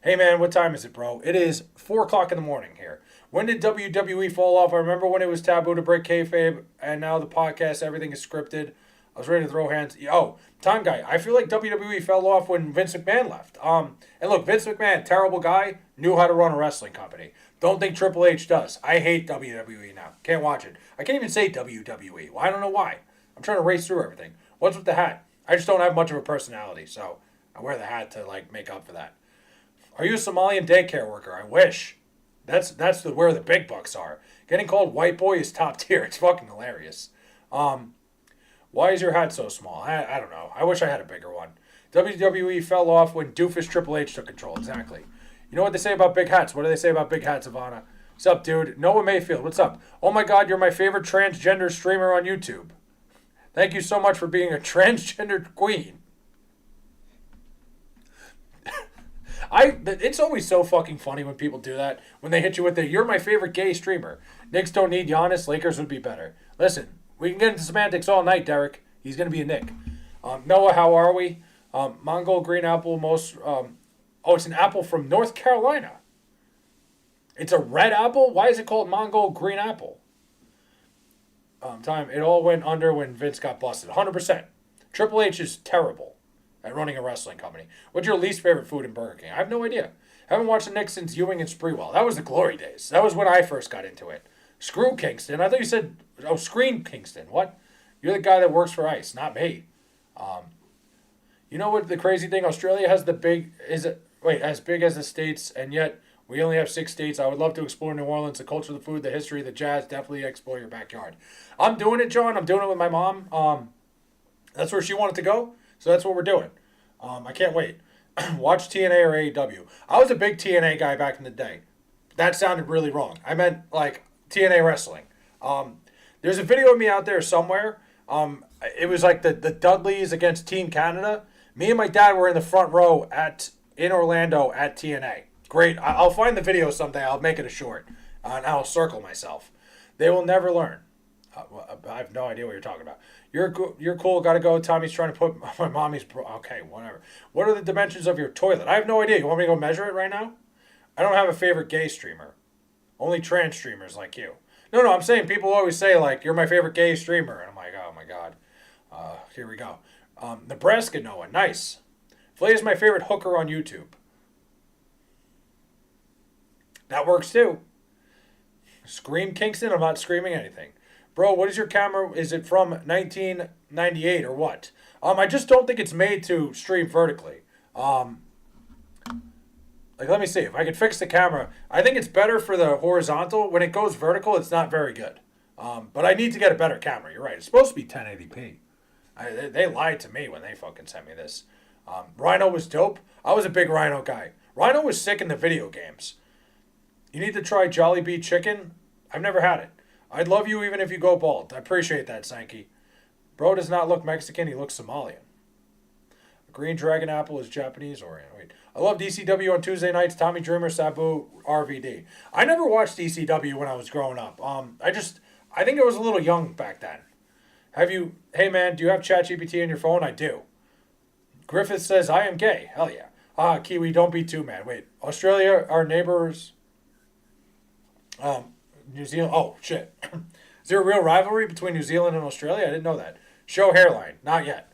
Hey, man, what time is it, bro? It is 4 o'clock in the morning here. When did WWE fall off? I remember when it was taboo to break kayfabe, and now the podcast, everything is scripted. I was ready to throw hands. Oh, time guy. I feel like WWE fell off when Vince McMahon left. And look, Vince McMahon, terrible guy, knew how to run a wrestling company. Don't think Triple H does. I hate WWE now. Can't watch it. I can't even say WWE. Well, I don't know why. I'm trying to race through everything. What's with the hat? I just don't have much of a personality, so I wear the hat to make up for that. Are you a Somalian daycare worker? I wish. That's where the big bucks are. Getting called white boy is top tier. It's fucking hilarious. Why is your hat so small? I don't know. I wish I had a bigger one. WWE fell off when doofus Triple H took control. Exactly. You know what they say about big hats? What do they say about big hats, Ivana? What's up, dude? Noah Mayfield, what's up? Oh my God, you're my favorite transgender streamer on YouTube. Thank you so much for being a transgender queen. It's always so fucking funny when people do that. When they hit you with the, you're my favorite gay streamer. Knicks don't need Giannis. Lakers would be better. Listen, we can get into semantics all night, Derek. He's going to be a Knick. Noah, how are we? Mongol green apple it's an apple from North Carolina. It's a red apple? Why is it called Mongol green apple? It all went under when Vince got busted. 100%. Triple H is terrible at running a wrestling company. What's your least favorite food in Burger King? I have no idea. Haven't watched the Knicks since Ewing and Sprewell. That was the glory days. That was when I first got into it. Screw Kingston. I thought you said, Screen Kingston. What? You're the guy that works for ICE, not me. You know what the crazy thing? Australia has as big as the States, and yet we only have 6 states. I would love to explore New Orleans, the culture, the food, the history, the jazz. Definitely explore your backyard. I'm doing it, John. I'm doing it with my mom. That's where she wanted to go, so that's what we're doing. I can't wait. Watch TNA or AEW. I was a big TNA guy back in the day. That sounded really wrong. I meant like TNA wrestling. There's a video of me out there somewhere. It was like the Dudleys against Team Canada. Me and my dad were in the front row in Orlando at TNA. Great. I'll find the video someday. I'll make it a short. And I'll circle myself. They will never learn. I have no idea what you're talking about. You're cool. Got to go. Tommy's trying to put my mommy's... Okay, whatever. What are the dimensions of your toilet? I have no idea. You want me to go measure it right now? I don't have a favorite gay streamer. Only trans streamers like you. No, I'm saying people always say, like, you're my favorite gay streamer. And I'm like, oh, my God. Here we go. Nebraska Noah. Nice. Flay is my favorite hooker on YouTube. That works, too. Scream Kingston? I'm not screaming anything. Bro, what is your camera? Is it from 1998 or what? I just don't think it's made to stream vertically. Let me see. If I could fix the camera, I think it's better for the horizontal. When it goes vertical, it's not very good. But I need to get a better camera. You're right. It's supposed to be 1080p. They lied to me when they fucking sent me this. Rhino was dope. I was a big Rhino guy. Rhino was sick in the video games. You need to try Jollibee chicken. I've never had it. I'd love you even if you go bald. I appreciate that, Sankey. Bro does not look Mexican. He looks Somalian. A green dragon apple is Japanese orient. Wait. I love DCW on Tuesday nights. Tommy Dreamer, Sabu, RVD. I never watched DCW when I was growing up. I think I was a little young back then. Hey man, do you have ChatGPT on your phone? I do. Griffith says, I am gay. Hell yeah. Kiwi, don't be too mad. Wait, Australia, our neighbors... New Zealand. Oh, shit. Is there a real rivalry between New Zealand and Australia? I didn't know that. Show hairline. Not yet.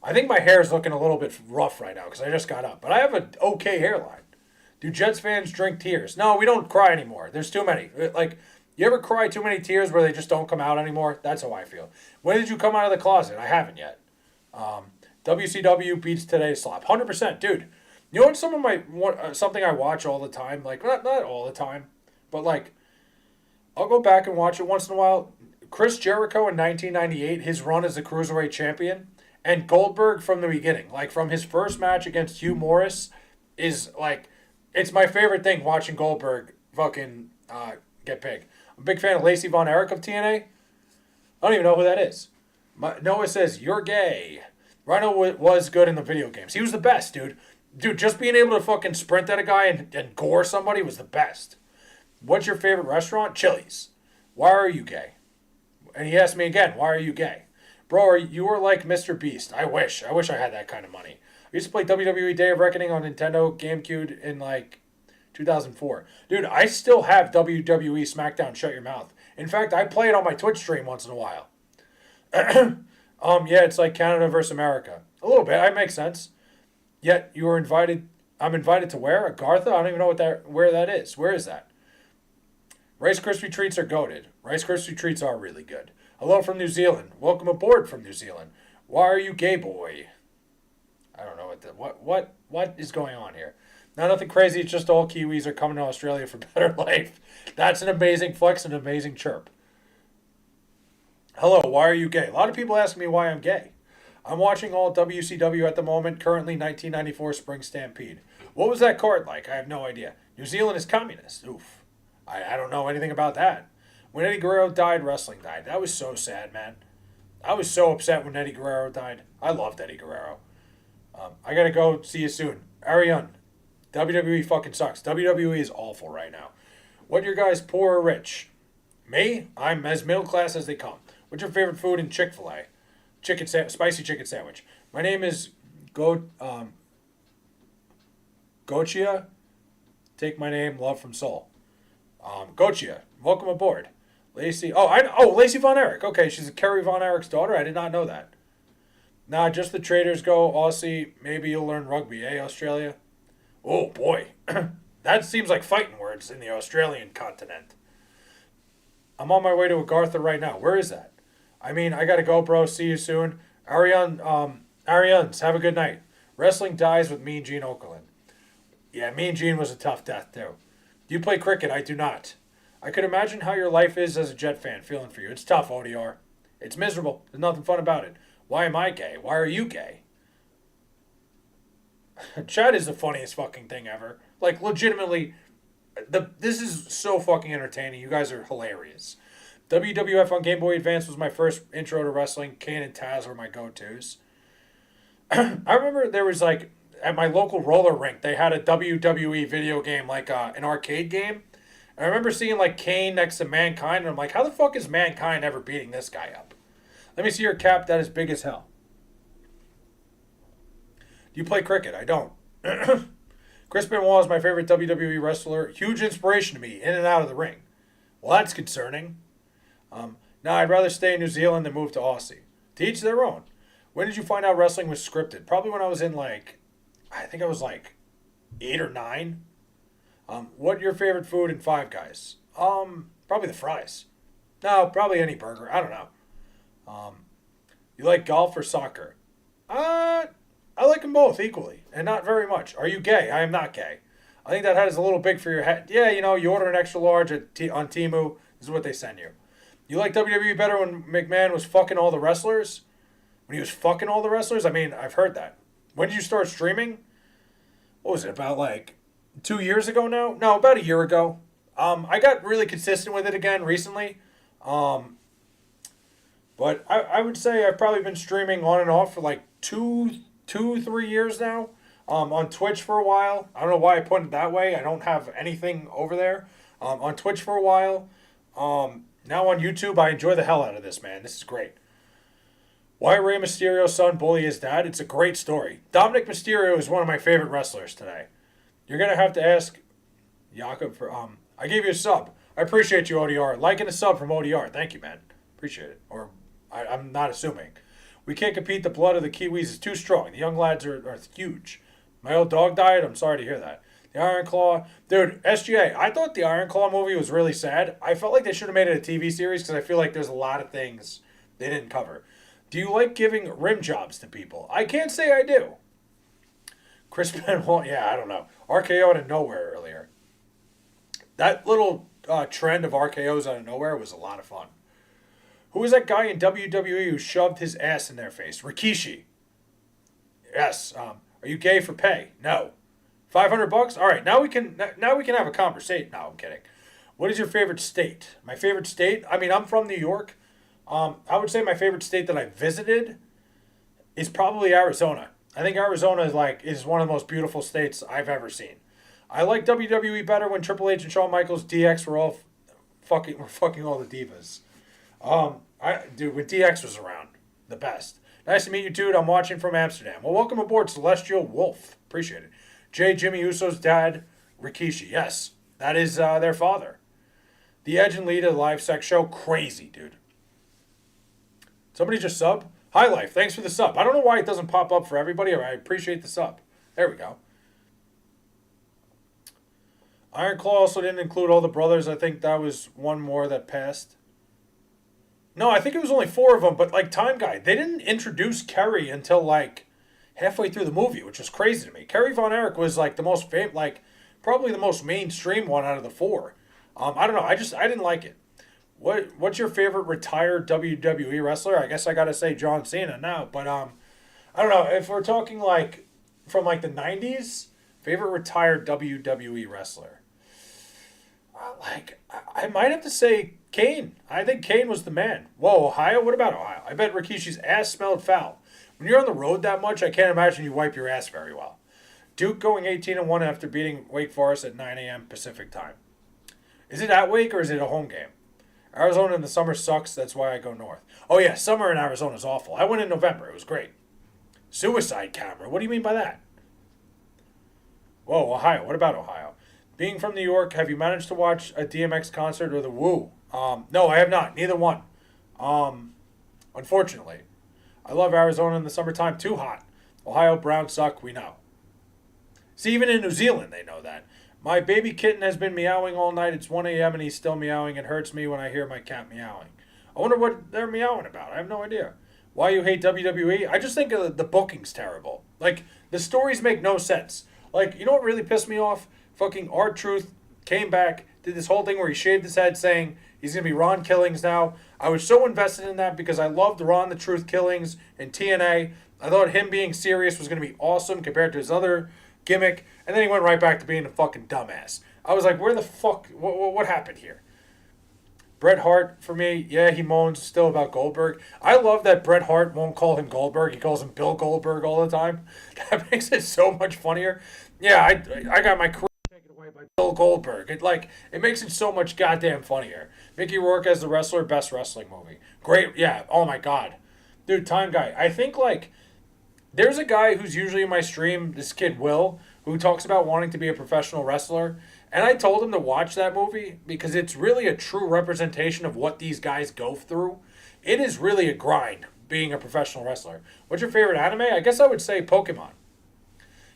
I think my hair is looking a little bit rough right now because I just got up. But I have an okay hairline. Do Jets fans drink tears? No, we don't cry anymore. There's too many. Like, you ever cry too many tears where they just don't come out anymore? That's how I feel. When did you come out of the closet? I haven't yet. WCW beats today's slap. 100%. Dude. You know what something I watch all the time? Like, not all the time, but like, I'll go back and watch it once in a while. Chris Jericho in 1998, his run as the Cruiserweight Champion, and Goldberg from the beginning. Like, from his first match against Hugh Morris is, like, it's my favorite thing watching Goldberg fucking get big. I'm a big fan of Lacey Von Erich of TNA. I don't even know who that is. Noah says, you're gay. Rhino was good in the video games. He was the best, dude. Dude, just being able to fucking sprint at a guy and gore somebody was the best. What's your favorite restaurant? Chili's. Why are you gay? And he asked me again, why are you gay? Bro, you were like Mr. Beast. I wish I had that kind of money. I used to play WWE Day of Reckoning on Nintendo GameCube in like 2004. Dude, I still have WWE SmackDown Shut Your Mouth. In fact, I play it on my Twitch stream once in a while. Yeah, it's like Canada versus America. A little bit, that makes sense. Yet you were invited. I'm invited to where? Agartha? I don't even know where that is. Where is that? Rice Krispie treats are goated. Rice Krispie treats are really good. Hello from New Zealand. Welcome aboard from New Zealand. Why are you gay, boy? I don't know what is going on here. Nothing crazy. It's just all Kiwis are coming to Australia for better life. That's an amazing flex and an amazing chirp. Hello. Why are you gay? A lot of people ask me why I'm gay. I'm watching all WCW at the moment, currently 1994 Spring Stampede. What was that card like? I have no idea. New Zealand is communist. Oof. I don't know anything about that. When Eddie Guerrero died, wrestling died. That was so sad, man. I was so upset when Eddie Guerrero died. I loved Eddie Guerrero. I gotta go. See you soon. Ariane, WWE fucking sucks. WWE is awful right now. What your guys poor or rich? Me? I'm as middle class as they come. What's your favorite food in Chick-fil-A? Spicy chicken sandwich. My name is Gochia. Take my name, love from Seoul. Gochia, welcome aboard. Lacey. Lacey Von Erich. Okay, she's Kerry Von Erich's daughter. I did not know that. Nah, just the traders go Aussie. Maybe you'll learn rugby, eh, Australia? Oh boy, that seems like fighting words in the Australian continent. I'm on my way to Agartha right now. Where is that? I mean, I gotta go, bro. See you soon. Arians, have a good night. Wrestling dies with Mean Gene Okerlund. Yeah, Mean Gene was a tough death, too. Do you play cricket? I do not. I could imagine how your life is as a Jet fan, feeling for you. It's tough, ODR. It's miserable. There's nothing fun about it. Why am I gay? Why are you gay? Chad is the funniest fucking thing ever. Like, legitimately, this is so fucking entertaining. You guys are hilarious. WWF on Game Boy Advance was my first intro to wrestling. Kane and Taz were my go-tos. I remember there was, like, at my local roller rink, they had a WWE video game, like an arcade game. And I remember seeing, like, Kane next to Mankind, and I'm like, how the fuck is Mankind ever beating this guy up? Let me see your cap. That is big as hell. Do you play cricket? I don't. Chris Benoit is my favorite WWE wrestler. Huge inspiration to me, in and out of the ring. Well, that's concerning. Now, I'd rather stay in New Zealand than move to Aussie. To each their own. When did you find out wrestling was scripted? Probably when I was in, like, I think I was, like, 8 or 9. What your favorite food in Five Guys? Probably the fries. No, probably any burger. I don't know. You like golf or soccer? I like them both equally, and not very much. Are you gay? I am not gay. I think that hat is a little big for your head. Yeah, you order an extra large on Temu. This is what they send you. You like WWE better when McMahon was fucking all the wrestlers? When he was fucking all the wrestlers? I mean, I've heard that. When did you start streaming? What was it, about like 2 years ago now? No, about a year ago. I got really consistent with it again recently. But I would say I've probably been streaming on and off for like 3 years now. On Twitch for a while. I don't know why I put it that way. I don't have anything over there. On Twitch for a while. Now on YouTube, I enjoy the hell out of this, man. This is great. Why Rey Mysterio's son bully his dad? It's a great story. Dominic Mysterio is one of my favorite wrestlers today. You're going to have to ask Jakob for... I gave you a sub. I appreciate you, ODR. Liking a sub from ODR. Thank you, man. Appreciate it. Or I'm not assuming. We can't compete. The blood of the Kiwis is too strong. The young lads are huge. My old dog died. I'm sorry to hear that. The Iron Claw. Dude, SGA, I thought the Iron Claw movie was really sad. I felt like they should have made it a TV series because I feel like there's a lot of things they didn't cover. Do you like giving rim jobs to people? I can't say I do. Chris Benoit, yeah, I don't know. RKO out of nowhere earlier. That little trend of RKOs out of nowhere was a lot of fun. Who was that guy in WWE who shoved his ass in their face? Rikishi. Yes. Are you gay for pay? No. $500? All right. Now we can have a conversation. No, I'm kidding. What is your favorite state? My favorite state? I mean, I'm from New York. I would say my favorite state that I visited is probably Arizona. I think Arizona is one of the most beautiful states I've ever seen. I like WWE better when Triple H and Shawn Michaels, DX were fucking all the divas. When DX was around, the best. Nice to meet you, dude. I'm watching from Amsterdam. Well, welcome aboard, Celestial Wolf. Appreciate it. Jimmy Uso's dad, Rikishi. Yes, that is their father. The Edge and Lita live sex show, crazy, dude. Somebody just sub. Hi, Life. Thanks for the sub. I don't know why it doesn't pop up for everybody. I appreciate the sub. There we go. Iron Claw also didn't include all the brothers. I think that was one more that passed. No, I think it was only 4 of them, but like Time Guy, they didn't introduce Kerry until like halfway through the movie, which was crazy to me. Kerry Von Erich was like the most probably the most mainstream one out of the 4. I don't know. I didn't like it. What's your favorite retired WWE wrestler? I guess I gotta say John Cena now, but I don't know if we're talking like from like the 90s. Favorite retired WWE wrestler? I might have to say Kane. I think Kane was the man. Whoa, Ohio? What about Ohio? I bet Rikishi's ass smelled foul. When you're on the road that much, I can't imagine you wipe your ass very well. Duke going 18-1 after beating Wake Forest at 9 a.m. Pacific time. Is it at Wake or is it a home game? Arizona in the summer sucks. That's why I go north. Oh yeah, summer in Arizona is awful. I went in November. It was great. Suicide camera. What do you mean by that? Whoa, Ohio. What about Ohio? Being from New York, have you managed to watch a DMX concert or the Woo? No, I have not. Neither one. Unfortunately. I love Arizona in the summertime. Too hot. Ohio Browns suck. We know. See, even in New Zealand, they know that. My baby kitten has been meowing all night. It's 1 a.m. and he's still meowing. It hurts me when I hear my cat meowing. I wonder what they're meowing about. I have no idea. Why you hate WWE? I just think the booking's terrible. Like, the stories make no sense. Like, you know what really pissed me off? Fucking R-Truth came back, did this whole thing where he shaved his head saying he's going to be Ron Killings now. I was so invested in that because I loved Ron the Truth Killings in TNA. I thought him being serious was going to be awesome compared to his other gimmick. And then he went right back to being a fucking dumbass. I was like, where the fuck, what happened here? Bret Hart, for me, yeah, he moans still about Goldberg. I love that Bret Hart won't call him Goldberg. He calls him Bill Goldberg all the time. That makes it so much funnier. Yeah, I got my career taken away by Bill Goldberg. It makes it so much goddamn funnier. Mickey Rourke as the wrestler, best wrestling movie. Great, yeah, oh my god. Dude, Time Guy, I think, like, there's a guy who's usually in my stream, this kid Will, who talks about wanting to be a professional wrestler. And I told him to watch that movie because it's really a true representation of what these guys go through. It is really a grind being a professional wrestler. What's your favorite anime? I guess I would say Pokemon.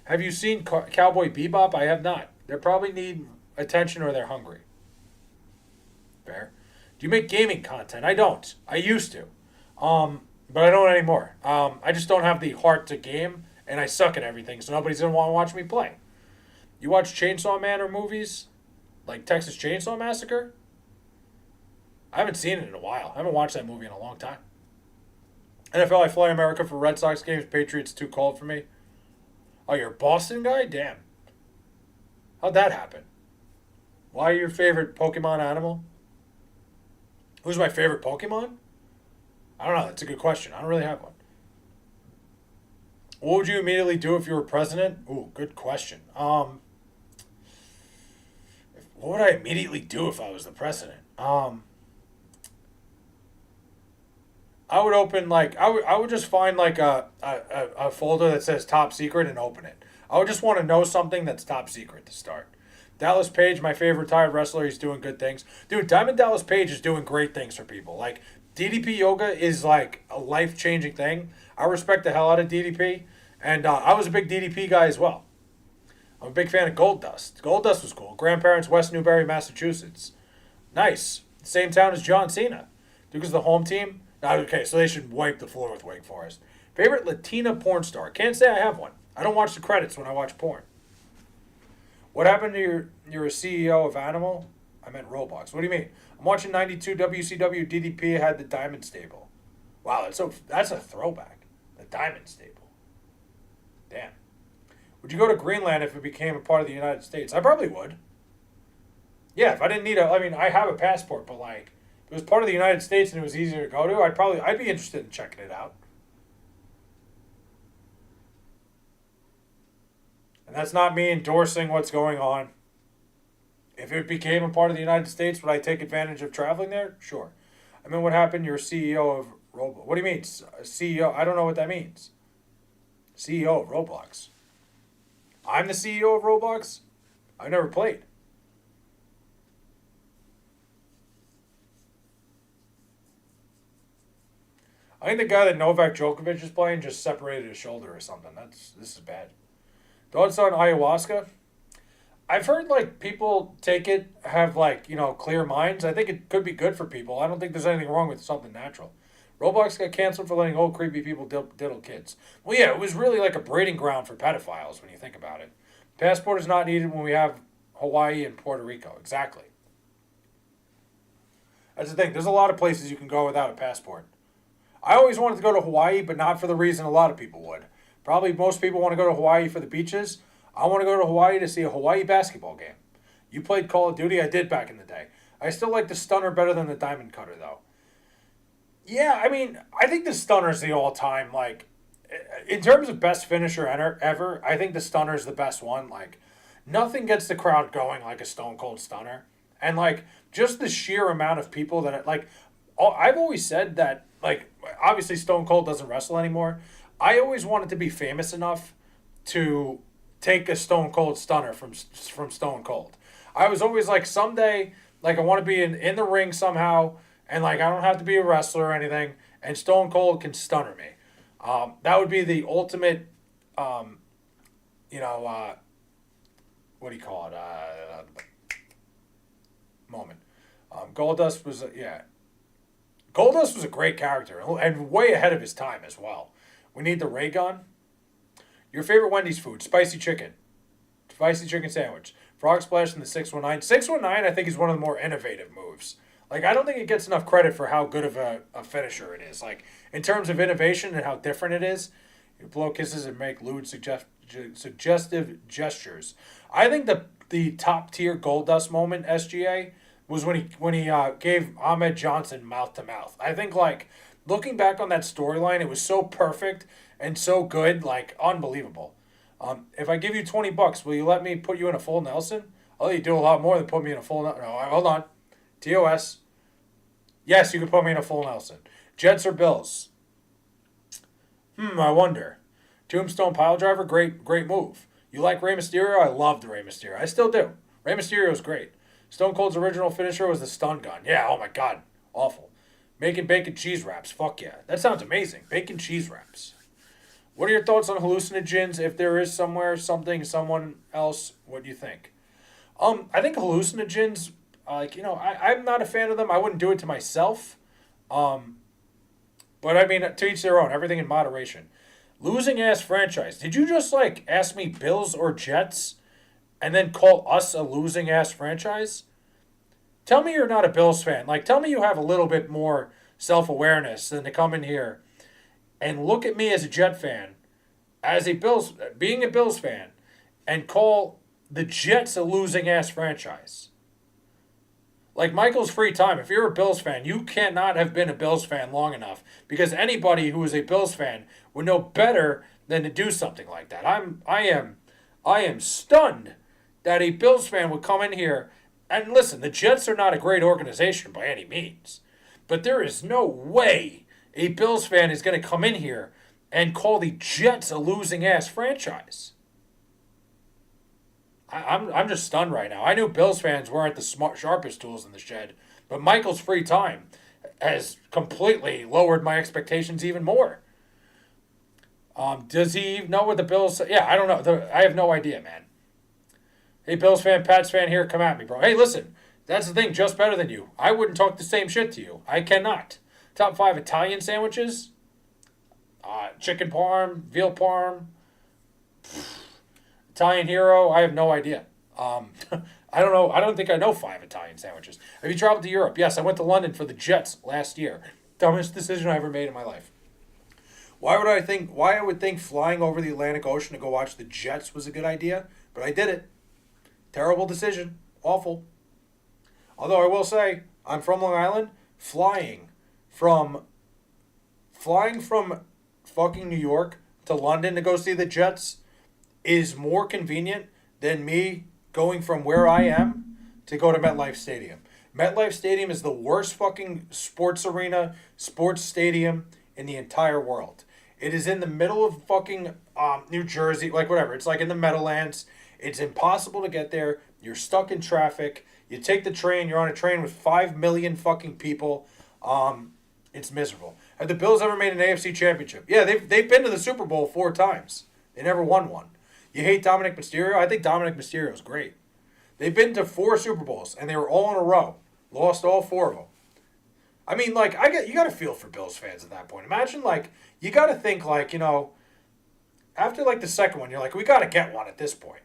Have you seen Cowboy Bebop? I have not. They probably need attention or they're hungry. Fair. Do you make gaming content? I don't. I used to. But I don't anymore. I just don't have the heart to game, and I suck at everything, so nobody's going to want to watch me play. You watch Chainsaw Man or movies? Like Texas Chainsaw Massacre? I haven't seen it in a while. I haven't watched that movie in a long time. NFL, I fly America for Red Sox games. Patriots, too cold for me. Oh, you're a Boston guy? Damn. How'd that happen? Why are your favorite Pokemon animal? Who's my favorite Pokemon? I don't know. That's a good question. I don't really have one. What would you immediately do if you were president? Ooh, good question. What would I immediately do if I was the president? I would open I would just find like a folder that says top secret and open it. I would just want to know something that's top secret to start. Dallas Page, my favorite retired wrestler, he's doing good things. Dude, Diamond Dallas Page is doing great things for people. Like, DDP yoga is like a life-changing thing. I respect the hell out of DDP. And I was a big DDP guy as well. I'm a big fan of Goldust. Goldust was cool. Grandparents, West Newbury, Massachusetts. Nice. Same town as John Cena. Duke is the home team. Okay, so they should wipe the floor with Wake Forest. Favorite Latina porn star? Can't say I have one. I don't watch the credits when I watch porn. What happened to you're a CEO of Animal? I meant Roblox. What do you mean? I'm watching 92 WCW. DDP had the Diamond Stable. Wow, that's a throwback. The Diamond Stable. Damn. Would you go to Greenland if it became a part of the United States? I probably would. Yeah, if I didn't need I have a passport, but like, if it was part of the United States and it was easier to go to, I'd be interested in checking it out. And that's not me endorsing what's going on. If it became a part of the United States, would I take advantage of traveling there? Sure. I mean, what happened? You're CEO of Roblox. What do you mean? CEO? I don't know what that means. CEO of Roblox. I'm the CEO of Roblox? I've never played. I think the guy that Novak Djokovic is playing just separated his shoulder or something. This is bad. Thoughts on ayahuasca? I've heard like people take it, have like, clear minds. I think it could be good for people. I don't think there's anything wrong with something natural. Roblox got canceled for letting old creepy people diddle kids. Well, yeah, it was really like a breeding ground for pedophiles when you think about it. Passport is not needed when we have Hawaii and Puerto Rico. Exactly. That's the thing. There's a lot of places you can go without a passport. I always wanted to go to Hawaii, but not for the reason a lot of people would. Probably most people want to go to Hawaii for the beaches. I want to go to Hawaii to see a Hawaii basketball game. You played Call of Duty? I did back in the day. I still like the Stunner better than the Diamond Cutter, though. Yeah, I mean, I think the Stunner's the all-time, like, in terms of best finisher ever, I think the Stunner's the best one. Like, nothing gets the crowd going like a Stone Cold Stunner. And, like, just the sheer amount of people that, like, I've always said that, like, obviously Stone Cold doesn't wrestle anymore. I always wanted to be famous enough to take a Stone Cold Stunner from Stone Cold. I was always like, someday, like, I want to be in the ring somehow, and, like, I don't have to be a wrestler or anything, and Stone Cold can stunner me. That would be the ultimate, um, you know, what do you call it? Moment. Goldust was, yeah. Goldust was a great character and way ahead of his time as well. We need the ray gun. Your favorite Wendy's food? Spicy chicken. Spicy chicken sandwich. Frog splash in the 619. 619, I think, is one of the more innovative moves. Like, I don't think it gets enough credit for how good of a finisher it is. Like, in terms of innovation and how different it is, you blow kisses and make lewd suggestive gestures. I think the top tier Goldust moment, SGA, was when he gave Ahmed Johnson mouth to mouth. I think, like, looking back on that storyline, it was so perfect and so good, like, unbelievable. If I give you $20, will you let me put you in a full Nelson? I'll let you do a lot more than put me in a full Nelson. No, hold on. TOS. Yes, you can put me in a full Nelson. Jets or Bills? I wonder. Tombstone Piledriver, great move. You like Rey Mysterio? I loved Rey Mysterio. I still do. Rey Mysterio is great. Stone Cold's original finisher was the stun gun. Yeah, oh my god. Awful. Making bacon cheese wraps. Fuck yeah. That sounds amazing. Bacon cheese wraps. What are your thoughts on hallucinogens? If there is somewhere, something, someone else, what do you think? I think hallucinogens, I'm not a fan of them. I wouldn't do it to myself. But I mean, to each their own. Everything in moderation. Losing ass franchise. Did you just, like, ask me Bills or Jets and then call us a losing ass franchise? Tell me you're not a Bills fan. Like, tell me you have a little bit more self-awareness than to come in here and look at me as a Jet fan, being a Bills fan, and call the Jets a losing ass franchise. Like Michael's free time, if you're a Bills fan, you cannot have been a Bills fan long enough, because anybody who is a Bills fan would know better than to do something like that. I am stunned that a Bills fan would come in here and listen. The Jets are not a great organization by any means, but there is no way a Bills fan is going to come in here and call the Jets a losing ass franchise. I'm just stunned right now. I knew Bills fans weren't the sharpest tools in the shed, but Michael's free time has completely lowered my expectations even more. Does he know what the Bills? Yeah, I don't know. I have no idea, man. Hey, Bills fan, Pats fan here, come at me, bro. Hey, listen, that's the thing, just better than you. I wouldn't talk the same shit to you. I cannot. Top 5 Italian sandwiches? Chicken parm, veal parm, Italian hero, I have no idea. I don't know. I don't think I know 5 Italian sandwiches. Have you traveled to Europe? Yes, I went to London for the Jets last year. Dumbest decision I ever made in my life. Why I would think flying over the Atlantic Ocean to go watch the Jets was a good idea, but I did it. Terrible decision. Awful. Although I will say, I'm from Long Island. Flying from fucking New York to London to go see the Jets is more convenient than me going from where I am to go to MetLife Stadium. MetLife Stadium is the worst fucking sports stadium in the entire world. It is in the middle of fucking New Jersey, like whatever. It's like in the Meadowlands. It's impossible to get there. You're stuck in traffic. You take the train. You're on a train with 5 million fucking people. It's miserable. Have the Bills ever made an AFC championship? Yeah, they've been to the Super Bowl 4 times. They never won one. You hate Dominic Mysterio? I think Dominic Mysterio is great. They've been to 4 Super Bowls, and they were all in a row. Lost all 4 of them. I mean, like, you got to feel for Bills fans at that point. Imagine, like, you got to think, like, after, like, the second one, you're like, we got to get one at this point.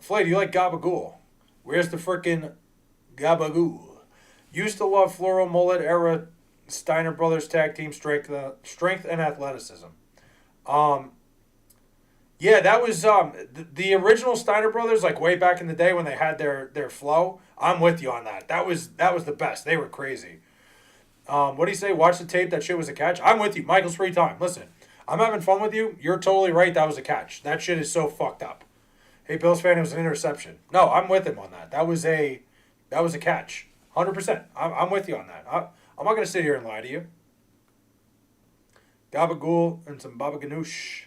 Flay, do you like Gabagool? Where's the frickin' Gabagool? Used to love Floral Mullet era Steiner Brothers tag team strength and athleticism. Yeah, that was the original Steiner brothers, like way back in the day when they had their flow. I'm with you on that. That was the best. They were crazy. What do you say? Watch the tape. That shit was a catch. I'm with you. Michael's free time. Listen, I'm having fun with you. You're totally right. That was a catch. That shit is so fucked up. Hey, Bills fan, it was an interception. No, I'm with him on that. That was a catch. 100%. I'm with you on that. I'm not gonna sit here and lie to you. Gabagool and some baba ganoush.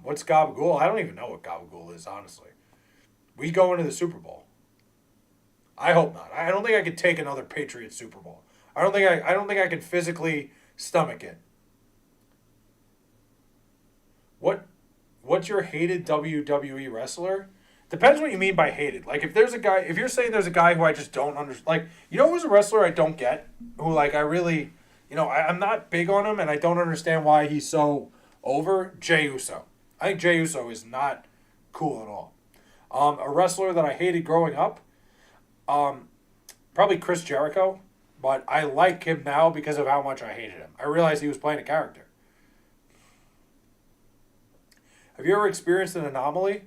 What's gabagool? I don't even know what gabagool is, honestly. We go into the Super Bowl. I hope not. I don't think I could take another Patriots Super Bowl. I don't think I could physically stomach it. What what's your hated WWE wrestler? Depends what you mean by hated. Like if you're saying there's a guy who I just don't understand, like who's a wrestler I don't get, who like I really, I'm not big on him and I don't understand why he's so over. Jey Uso. I think Jey Uso is not cool at all. A wrestler that I hated growing up, um, probably Chris Jericho, but I like him now because of how much I hated him. I realized he was playing a character. Have you ever experienced an anomaly?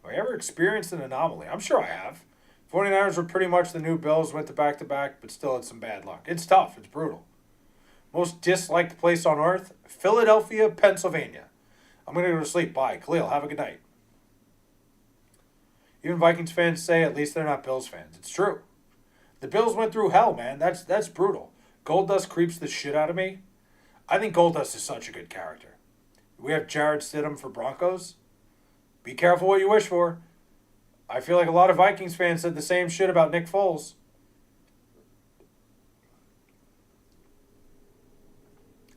Have I ever experienced an anomaly? I'm sure I have. 49ers were pretty much the new Bills, went to back, but still had some bad luck. It's tough. It's brutal. Most disliked place on earth? Philadelphia, Pennsylvania. I'm going to go to sleep. Bye. Khalil, have a good night. Even Vikings fans say at least they're not Bills fans. It's true. The Bills went through hell, man. That's brutal. Goldust creeps the shit out of me. I think Goldust is such a good character. We have Jared Stidham for Broncos. Be careful what you wish for. I feel like a lot of Vikings fans said the same shit about Nick Foles.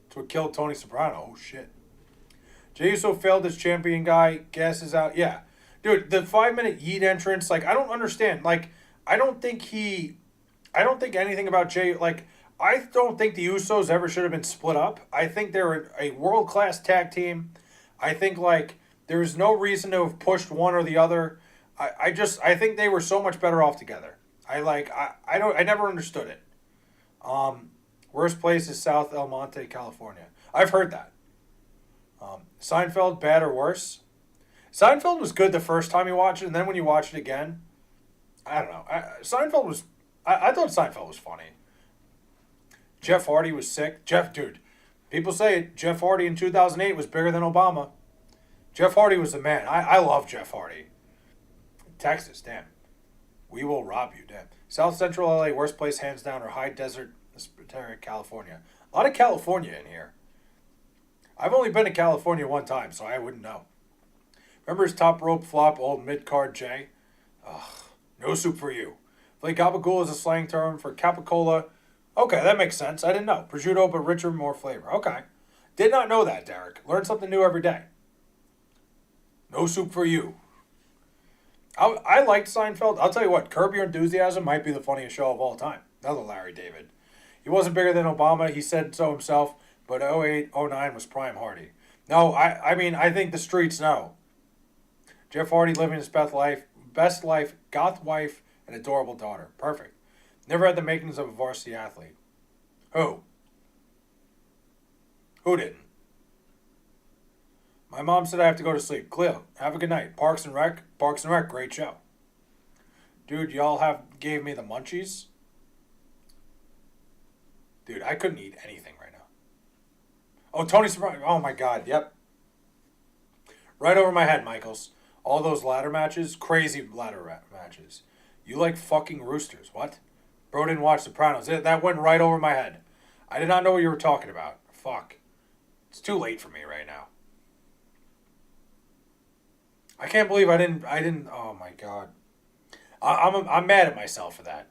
It's what killed Tony Soprano. Oh, shit. Jey Uso failed as champion guy. Gas is out. Yeah. Dude, the 5-minute Yeet entrance, like, I don't understand. Like, I don't think anything about Jey, like, I don't think the Usos ever should have been split up. I think they're a world-class tag team. I think, like, there's no reason to have pushed one or the other. I think they were so much better off together. I never understood it. Worst place is South El Monte, California. I've heard that. Seinfeld, bad or worse? Seinfeld was good the first time you watch it, and then when you watch it again, I don't know. I thought Seinfeld was funny. Jeff Hardy was sick. Dude, people say it. Jeff Hardy in 2008 was bigger than Obama. Jeff Hardy was the man. I love Jeff Hardy. Texas, damn. We will rob you, damn. South Central LA, worst place hands down, or high desert, California. A lot of California in here. I've only been to California one time, so I wouldn't know. Remember his top rope flop, old mid-card Jay? Ugh, no soup for you. Like gabagool is a slang term for capicola. Okay, that makes sense. I didn't know. Prosciutto, but richer, more flavor. Okay. Did not know that, Derek. Learn something new every day. No soup for you. I liked Seinfeld. I'll tell you what, Curb Your Enthusiasm might be the funniest show of all time. Another Larry David. He wasn't bigger than Obama. He said so himself, but 08, 09 was prime Hardy. No, I mean, I think the streets know. Jeff Hardy living his best life, goth wife, and adorable daughter. Perfect. Never had the makings of a varsity athlete. Who? Who didn't? My mom said I have to go to sleep. Cleo, have a good night. Parks and Rec, great show. Dude, y'all gave me the munchies. Dude, I couldn't eat anything right now. Oh, Tony Soprano. Oh my God, yep. Right over my head, Michaels. All those ladder matches, crazy ladder matches. You like fucking roosters, what? Bro didn't watch Sopranos. That went right over my head. I did not know what you were talking about. Fuck. It's too late for me right now. I can't believe I didn't. Oh my God. I'm mad at myself for that.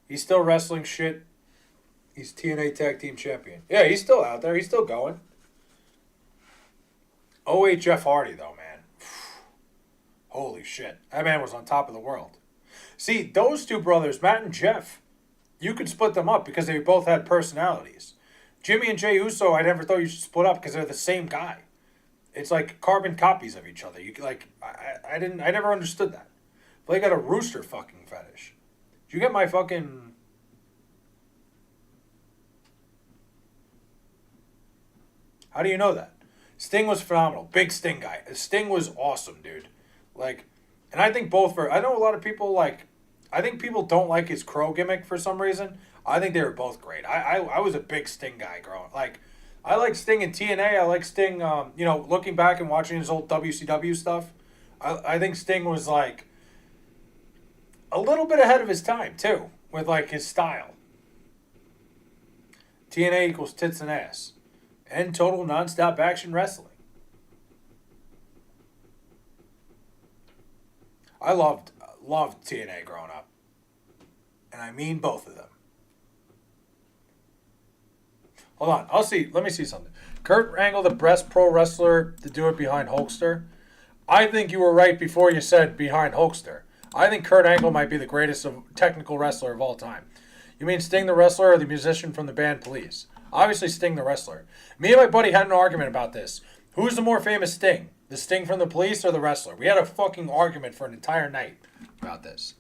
He's still wrestling shit. He's TNA Tag Team Champion. Yeah, he's still out there. He's still going. 08 Jeff Hardy, though, man. Holy shit. That man was on top of the world. See, those two brothers, Matt and Jeff, you could split them up because they both had personalities. Jimmy and Jey Uso, I never thought you should split up because they're the same guy. It's like carbon copies of each other. I never understood that. But they got a rooster fucking fetish. Did you get my fucking... How do you know that? Sting was phenomenal. Big Sting guy. Sting was awesome, dude. Like, and I think both I know a lot of people like. I think people don't like his crow gimmick for some reason. I think they were both great. I was a big Sting guy growing. Like, I like Sting in TNA. I like Sting. Looking back and watching his old WCW stuff, I think Sting was like a little bit ahead of his time too, with like his style. TNA equals tits and ass, and total nonstop action wrestling. I loved TNA growing up, and I mean both of them. Hold on, let me see something. Kurt Angle, the best pro wrestler to do it behind Hulkster. I think you were right before you said behind Hulkster. I think Kurt Angle might be the greatest technical wrestler of all time. You mean Sting the wrestler or the musician from the band Police? Obviously Sting the wrestler. Me and my buddy had an argument about this. Who's the more famous Sting? The Sting from the Police or the wrestler? We had a fucking argument for an entire night about this.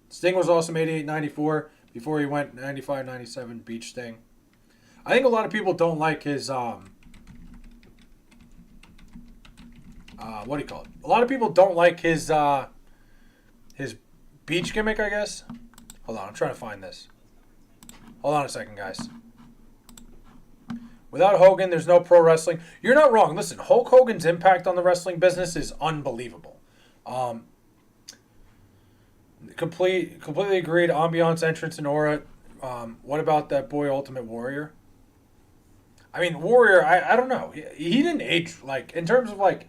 Sting was awesome 88-94 before he went 95-97 Beach Sting. I think a lot of people don't like his what do you call it? A lot of people don't like his beach gimmick, I guess. Hold on, I'm trying to find this. Hold on a second, guys. Without Hogan, there's no pro wrestling. You're not wrong. Listen, Hulk Hogan's impact on the wrestling business is unbelievable. Completely agreed. Ambiance, entrance, and aura. What about that boy Ultimate Warrior? I mean, Warrior, I don't know. He didn't age, like, in terms of, like,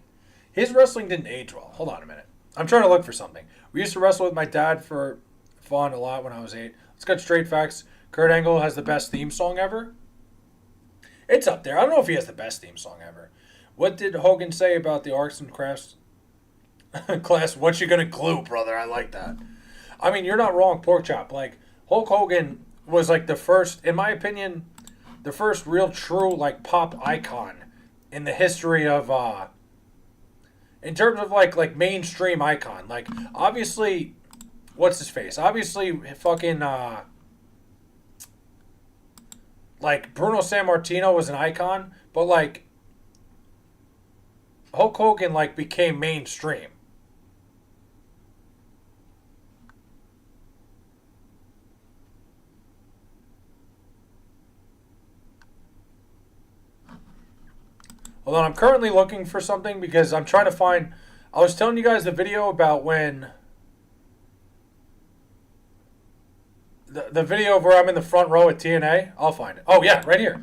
his wrestling didn't age well. Hold on a minute. I'm trying to look for something. We used to wrestle with my dad for fun a lot when I was 8. Let's get straight facts. Kurt Angle has the best theme song ever. It's up there. I don't know if he has the best theme song ever. What did Hogan say about the arts and crafts class? What you gonna glue, brother? I like that. I mean, you're not wrong, Pork Chop. Like, Hulk Hogan was like the first, in my opinion, the first real true like pop icon in the history of in terms of like mainstream icon. Like, obviously, what's his face? Obviously fucking like Bruno Sammartino was an icon, but like Hulk Hogan like became mainstream. Hold on, I'm currently looking for something because I'm trying to find. I was telling you guys the video about when the video where I'm in the front row at TNA. I'll find it. Oh yeah, right here.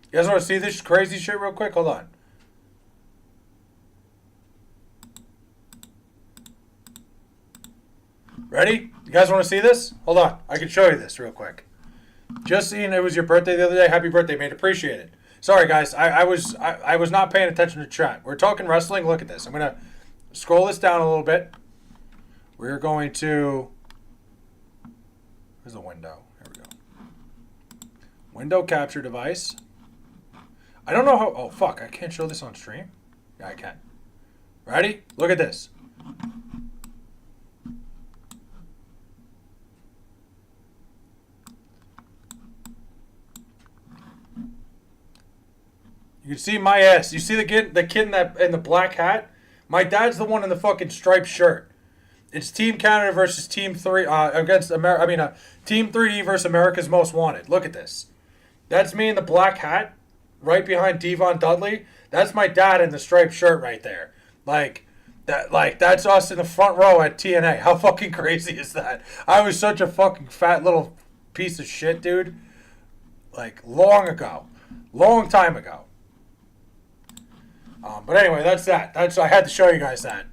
You guys want to see this crazy shit real quick? Hold on. Ready? You guys want to see this? Hold on. I can show you this real quick. Just seeing it was your birthday the other day. Happy birthday, mate. Appreciate it. Sorry, guys. I was not paying attention to chat. We're talking wrestling. Look at this. I'm going to scroll this down a little bit. We're going to... Here's the window. Here we go. Window capture device. I don't know how... Oh, fuck. I can't show this on stream? Yeah, I can. Ready? Look at this. You can see my ass. You see the kid in the black hat? My dad's the one in the fucking striped shirt. It's Team Canada versus Team 3... against America... I mean, Team 3D versus America's Most Wanted. Look at this. That's me in the black hat. Right behind Devon Dudley, that's my dad in the striped shirt right there. That's us in the front row at TNA. How fucking crazy is that? I was such a fucking fat little piece of shit, dude. Like, long time ago. But anyway, that's that. I had to show you guys that.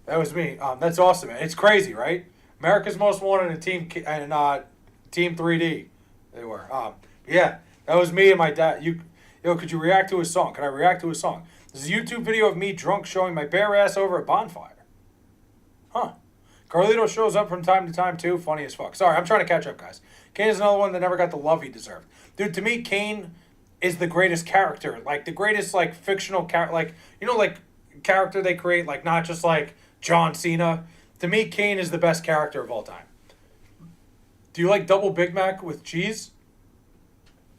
That was me. That's awesome, man. It's crazy, right? America's Most Wanted and Team 3D. They were. Yeah, that was me and my dad. Could you react to a song? Can I react to a song? This is a YouTube video of me drunk showing my bare ass over a bonfire. Huh. Carlito shows up from time to time too. Funny as fuck. Sorry, I'm trying to catch up, guys. Kane is another one that never got the love he deserved. Dude, to me, Kane is the greatest character. Like, the greatest, like, fictional character. Like, you know, like, character they create. Like, not just, like, John Cena. To me, Kane is the best character of all time. Do you like double Big Mac with cheese?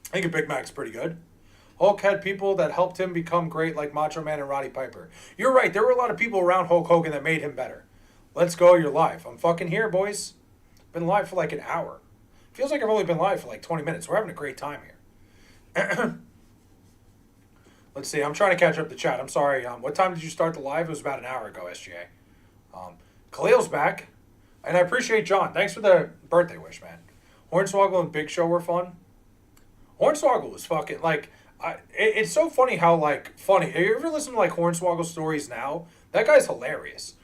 I think a Big Mac's pretty good. Hulk had people that helped him become great, like Macho Man and Roddy Piper. You're right. There were a lot of people around Hulk Hogan that made him better. Let's go. You're live. I'm fucking here, boys. Been live for like an hour. Feels like I've only been live for like 20 minutes. We're having a great time here. Let's see. I'm trying to catch up the chat. I'm sorry. What time did you start the live? It was about an hour ago, SGA. Khalil's back. And I appreciate John. Thanks for the birthday wish, man. Hornswoggle and Big Show were fun. Hornswoggle was fucking, like, it's so funny how, like, funny. Have you ever listened to, like, Hornswoggle stories now? That guy's hilarious.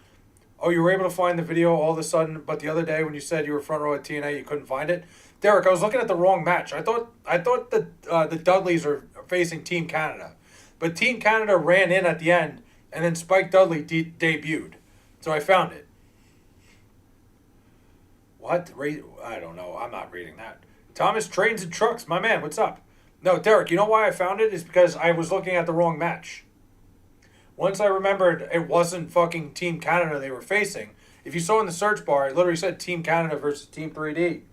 Oh, you were able to find the video all of a sudden, but the other day when you said you were front row at TNA, you couldn't find it? Derek, I was looking at the wrong match. I thought the Dudleys are facing Team Canada. But Team Canada ran in at the end, and then Spike Dudley debuted. So I found it. What? I don't know. I'm not reading that. Thomas Trains and Trucks. My man, what's up? No, Derek, you know why I found it? Is because I was looking at the wrong match. Once I remembered it wasn't fucking Team Canada they were facing. If you saw in the search bar, it literally said Team Canada versus Team 3D.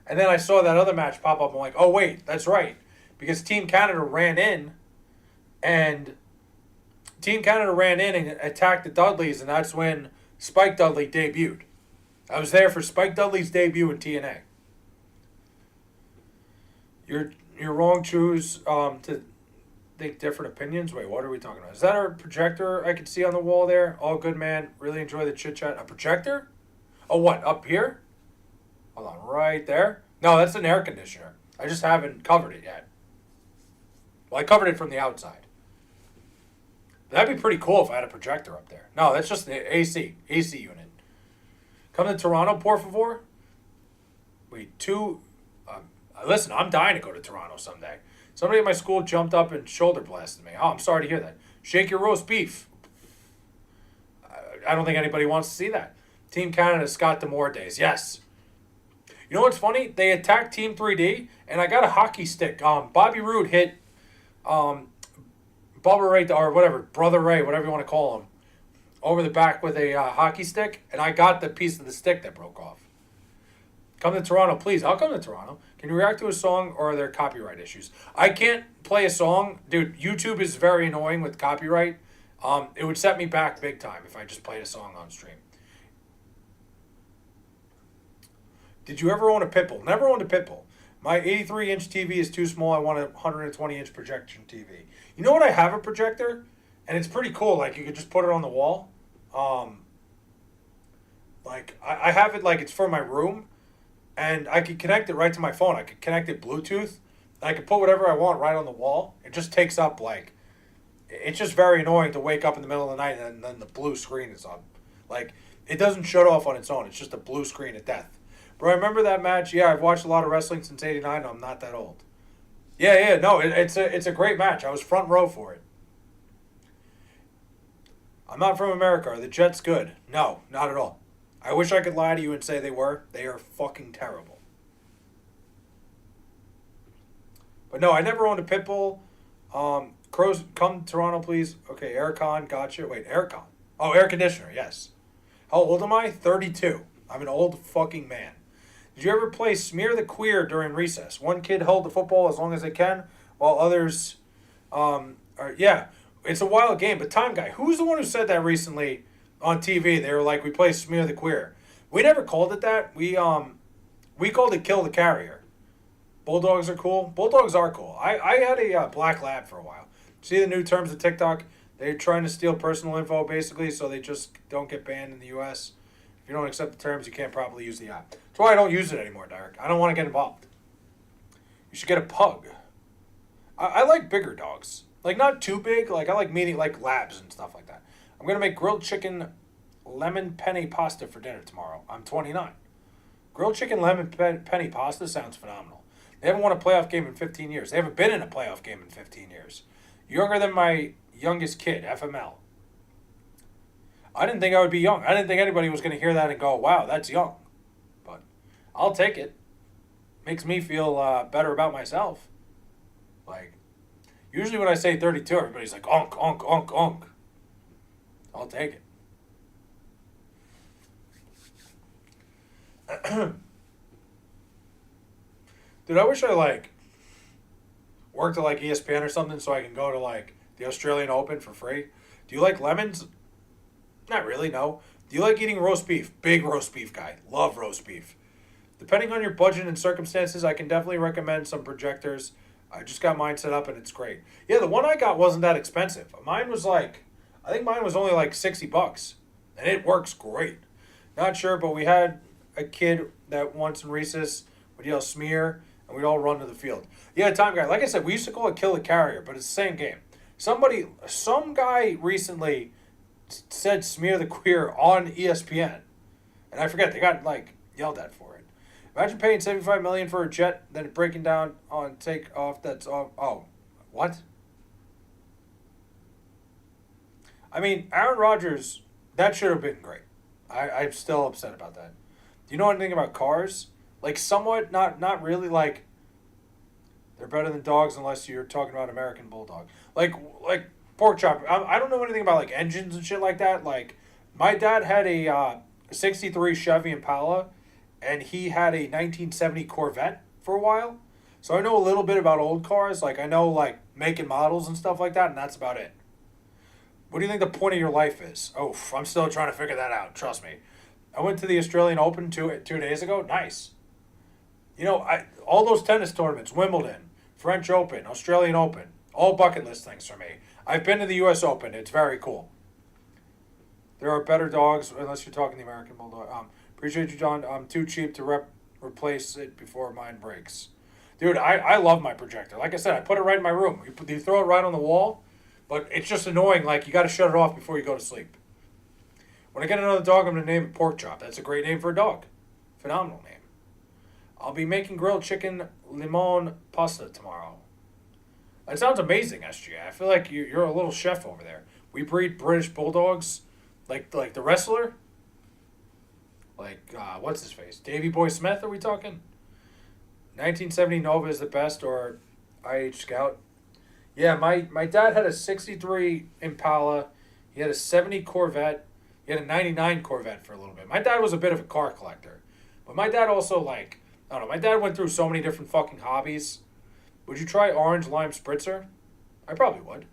And then I saw that other match pop up. I'm like, oh, wait, that's right. Because Team Canada ran in and attacked the Dudleys, and that's when Spike Dudley debuted. I was there for Spike Dudley's debut in TNA. You're wrong. Choose to think different opinions. Wait, what are we talking about? Is that our projector I can see on the wall there? All good, man. Really enjoy the chit chat. A projector? Oh, what? Up here? Hold on, right there. No, that's an air conditioner. I just haven't covered it yet. Well, I covered it from the outside. That'd be pretty cool if I had a projector up there. No, that's just the AC unit. Come to Toronto, por favor. Wait, listen, I'm dying to go to Toronto someday. Somebody at my school jumped up and shoulder blasted me. Oh, I'm sorry to hear that. Shake your roast beef. I don't think anybody wants to see that. Team Canada, Scott D'Amore days. Yes. You know what's funny? They attacked Team 3D, and I got a hockey stick. Bobby Roode hit Bubba Ray, or whatever, Brother Ray, whatever you want to call him, over the back with a hockey stick, and I got the piece of the stick that broke off. Come to Toronto, please. I'll come to Toronto. Can you react to a song, or are there copyright issues? I can't play a song. Dude, YouTube is very annoying with copyright. It would set me back big time if I just played a song on stream. Did you ever own a Pitbull? Never owned a Pitbull. My 83-inch TV is too small. I want a 120-inch projection TV. You know what? I have a projector, and it's pretty cool. Like, you could just put it on the wall. Like, I have it like it's for my room, and I could connect it right to my phone. I could connect it Bluetooth, and I could put whatever I want right on the wall. It just takes up, like, it's just very annoying to wake up in the middle of the night and then the blue screen is on. Like, it doesn't shut off on its own. It's just a blue screen of death. Bro, I remember that match. Yeah, I've watched a lot of wrestling since '89. I'm not that old. Yeah, no, it's a great match. I was front row for it. I'm not from America. Are the Jets good? No, not at all. I wish I could lie to you and say they were. They are fucking terrible. But no, I never owned a Pitbull. Crows, come to Toronto, please. Okay, aircon, gotcha. Wait, aircon. Oh, air conditioner, yes. How old am I? 32. I'm an old fucking man. Did you ever play Smear the Queer during recess? One kid held the football as long as they can, while others, yeah, it's a wild game. But Time Guy, who's the one who said that recently on TV? They were like, we play Smear the Queer. We never called it that. We called it Kill the Carrier. Bulldogs are cool. Bulldogs are cool. I had a black lab for a while. See the new terms of TikTok? They're trying to steal personal info, basically, so they just don't get banned in the U.S. If you don't accept the terms, you can't properly use the app. That's why I don't use it anymore, Derek. I don't want to get involved. You should get a pug. I like bigger dogs. Like, not too big. Like, I like medium, like labs and stuff like that. I'm going to make grilled chicken lemon penne pasta for dinner tomorrow. I'm 29. Grilled chicken lemon penne pasta sounds phenomenal. They haven't won a playoff game in 15 years. They haven't been in a playoff game in 15 years. Younger than my youngest kid, FML. I didn't think I would be young. I didn't think anybody was going to hear that and go, wow, that's young. But I'll take it. Makes me feel better about myself. Like, usually when I say 32, everybody's like, unk, unk, unk, unk. I'll take it. Dude, I wish I, like, worked at, like, ESPN or something so I can go to, like, the Australian Open for free. Do you like lemons? Not really, no. Do you like eating roast beef? Big roast beef guy. Love roast beef. Depending on your budget and circumstances, I can definitely recommend some projectors. I just got mine set up and it's great. Yeah, the one I got wasn't that expensive. Mine was like, I think mine was only like $60. And it works great. Not sure, but we had a kid that once in recess would yell smear and we'd all run to the field. Yeah, time guy. Like I said, we used to call it kill the carrier, but it's the same game. Some guy recently said smear the queer on ESPN. And I forget, they got like yelled at for it. Imagine paying $75 million for a jet, then breaking down on takeoff. That's off. Oh, what? I mean, Aaron Rodgers, that should have been great. I'm still upset about that. Do you know anything about cars? Like, somewhat, not really. Like, they're better than dogs unless you're talking about American Bulldog. Like pork chop. I don't know anything about like engines and shit like that. Like, my dad had a '63 Chevy Impala and he had a 1970 Corvette for a while. So I know a little bit about old cars. Like, I know, like, make and models and stuff like that, and that's about it. What do you think the point of your life is? Oh, I'm still trying to figure that out. Trust me. I went to the Australian Open 2 days ago. Nice. You know, all those tennis tournaments, Wimbledon, French Open, Australian Open, all bucket list things for me. I've been to the U.S. Open. It's very cool. There are better dogs, unless you're talking the American Bulldog. Appreciate you, John. I'm too cheap to replace it before mine breaks. Dude, I love my projector. Like I said, I put it right in my room. You throw it right on the wall, but it's just annoying. Like, you got to shut it off before you go to sleep. When I get another dog, I'm going to name it Pork Chop. That's a great name for a dog. Phenomenal name. I'll be making grilled chicken limon pasta tomorrow. That sounds amazing, SGA. I feel like you're a little chef over there. We breed British Bulldogs, like the wrestler. Like, what's his face? Davy Boy Smith, are we talking? 1970 Nova is the best, or IH Scout. Yeah, my dad had a 63 Impala. He had a 70 Corvette. He had a 99 Corvette for a little bit. My dad was a bit of a car collector. But my dad also, like, I don't know, my dad went through so many different fucking hobbies. Would you try orange lime spritzer? I probably would.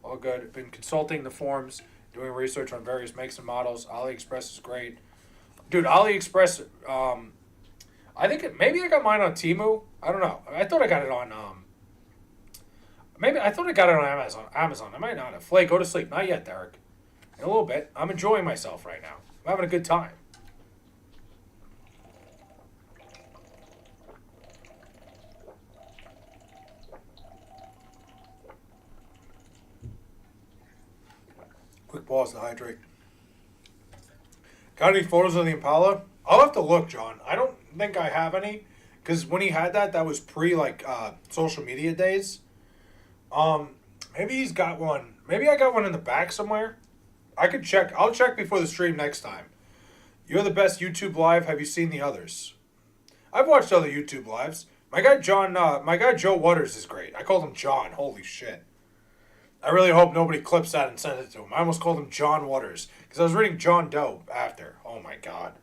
All good. Been consulting the forums, doing research on various makes and models. AliExpress is great. Dude, AliExpress, I think maybe I got mine on Temu. I don't know. I thought I got it on, maybe I thought I got it on Amazon. I might not have. Flake, go to sleep. Not yet, Derek. In a little bit. I'm enjoying myself right now. I'm having a good time. Quick pause to hydrate. Got any photos of the Impala? I'll have to look, John. I don't think I have any, because when he had that was pre social media days. Maybe he's got one. Maybe I got one in the back somewhere. I could check. I'll check before the stream next time. You're the best YouTube live. Have you seen the others? I've watched other YouTube lives. My guy Joe Waters is great. I called him John. Holy shit. I really hope nobody clips that and sends it to him. I almost called him John Waters because I was reading John Doe after. Oh my god.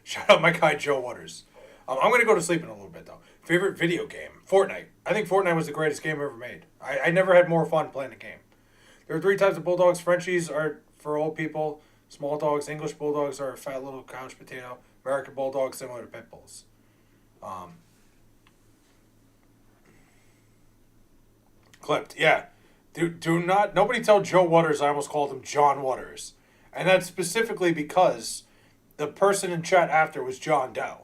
Shout out my guy Joe Waters. I'm going to go to sleep in a little bit though. Favorite video game? Fortnite. I think Fortnite was the greatest game ever made. I never had more fun playing the game. There are 3 types of bulldogs. Frenchies are for old people. Small dogs. English bulldogs are a fat little couch potato. American bulldogs similar to pit bulls. Clipped, yeah. Do not, nobody tell Joe Waters I almost called him John Waters. And that's specifically because the person in chat after was John Doe.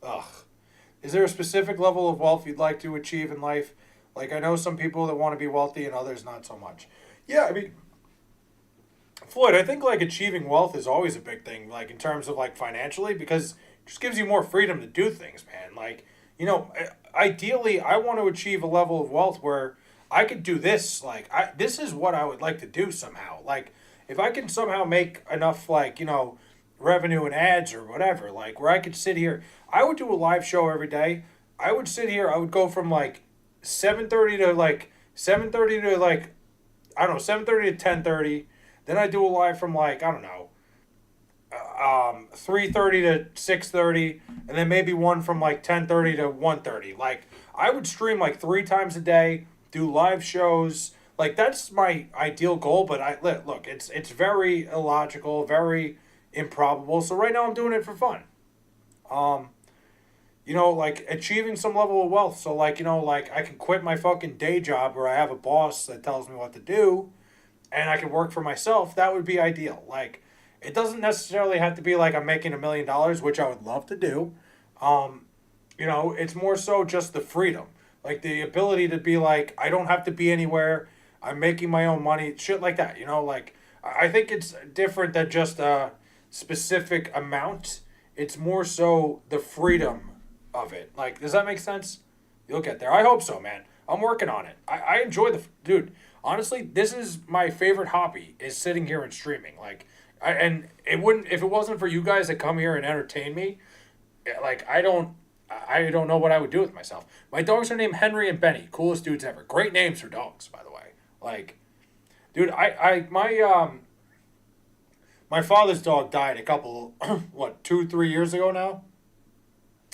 Ugh. Is there a specific level of wealth you'd like to achieve in life? Like, I know some people that want to be wealthy and others not so much. Yeah, I mean, Floyd, I think, like, achieving wealth is always a big thing, like, in terms of, like, financially, because it just gives you more freedom to do things, man. Like, you know, ideally, I want to achieve a level of wealth where I could do this. Like, this is what I would like to do somehow. Like, if I can somehow make enough, like, revenue and ads or whatever, like, where I could sit here, I would do a live show every day. I would sit here, I would go from like 7:30 to like 7:30 to like, I don't know, 7:30 to 10:30. Then I do a live from like, I don't know, 3:30 to 6:30, and then maybe one from like 10:30 to 1:30. Like, I would stream like 3 times a day, do live shows. Like, that's my ideal goal, but look, it's very illogical, very improbable. So right now I'm doing it for fun. Um, like achieving some level of wealth. So like, like I can quit my fucking day job where I have a boss that tells me what to do and I can work for myself. That would be ideal. Like, it doesn't necessarily have to be like I'm making $1 million, which I would love to do. Um, it's more so just the freedom, like the ability to be like, I don't have to be anywhere. I'm making my own money, shit like that. Like, I think it's different than just a specific amount. It's more so the freedom of it. Like, does that make sense? You'll get there. I hope so, man. I'm working on it. I enjoy dude. Honestly, this is my favorite hobby, is sitting here and streaming. Like, and it wouldn't, if it wasn't for you guys that come here and entertain me. Like, I don't know what I would do with myself. My dogs are named Henry and Benny. Coolest dudes ever. Great names for dogs, by the way. Like, dude, my father's dog died a couple, 2-3 years ago now,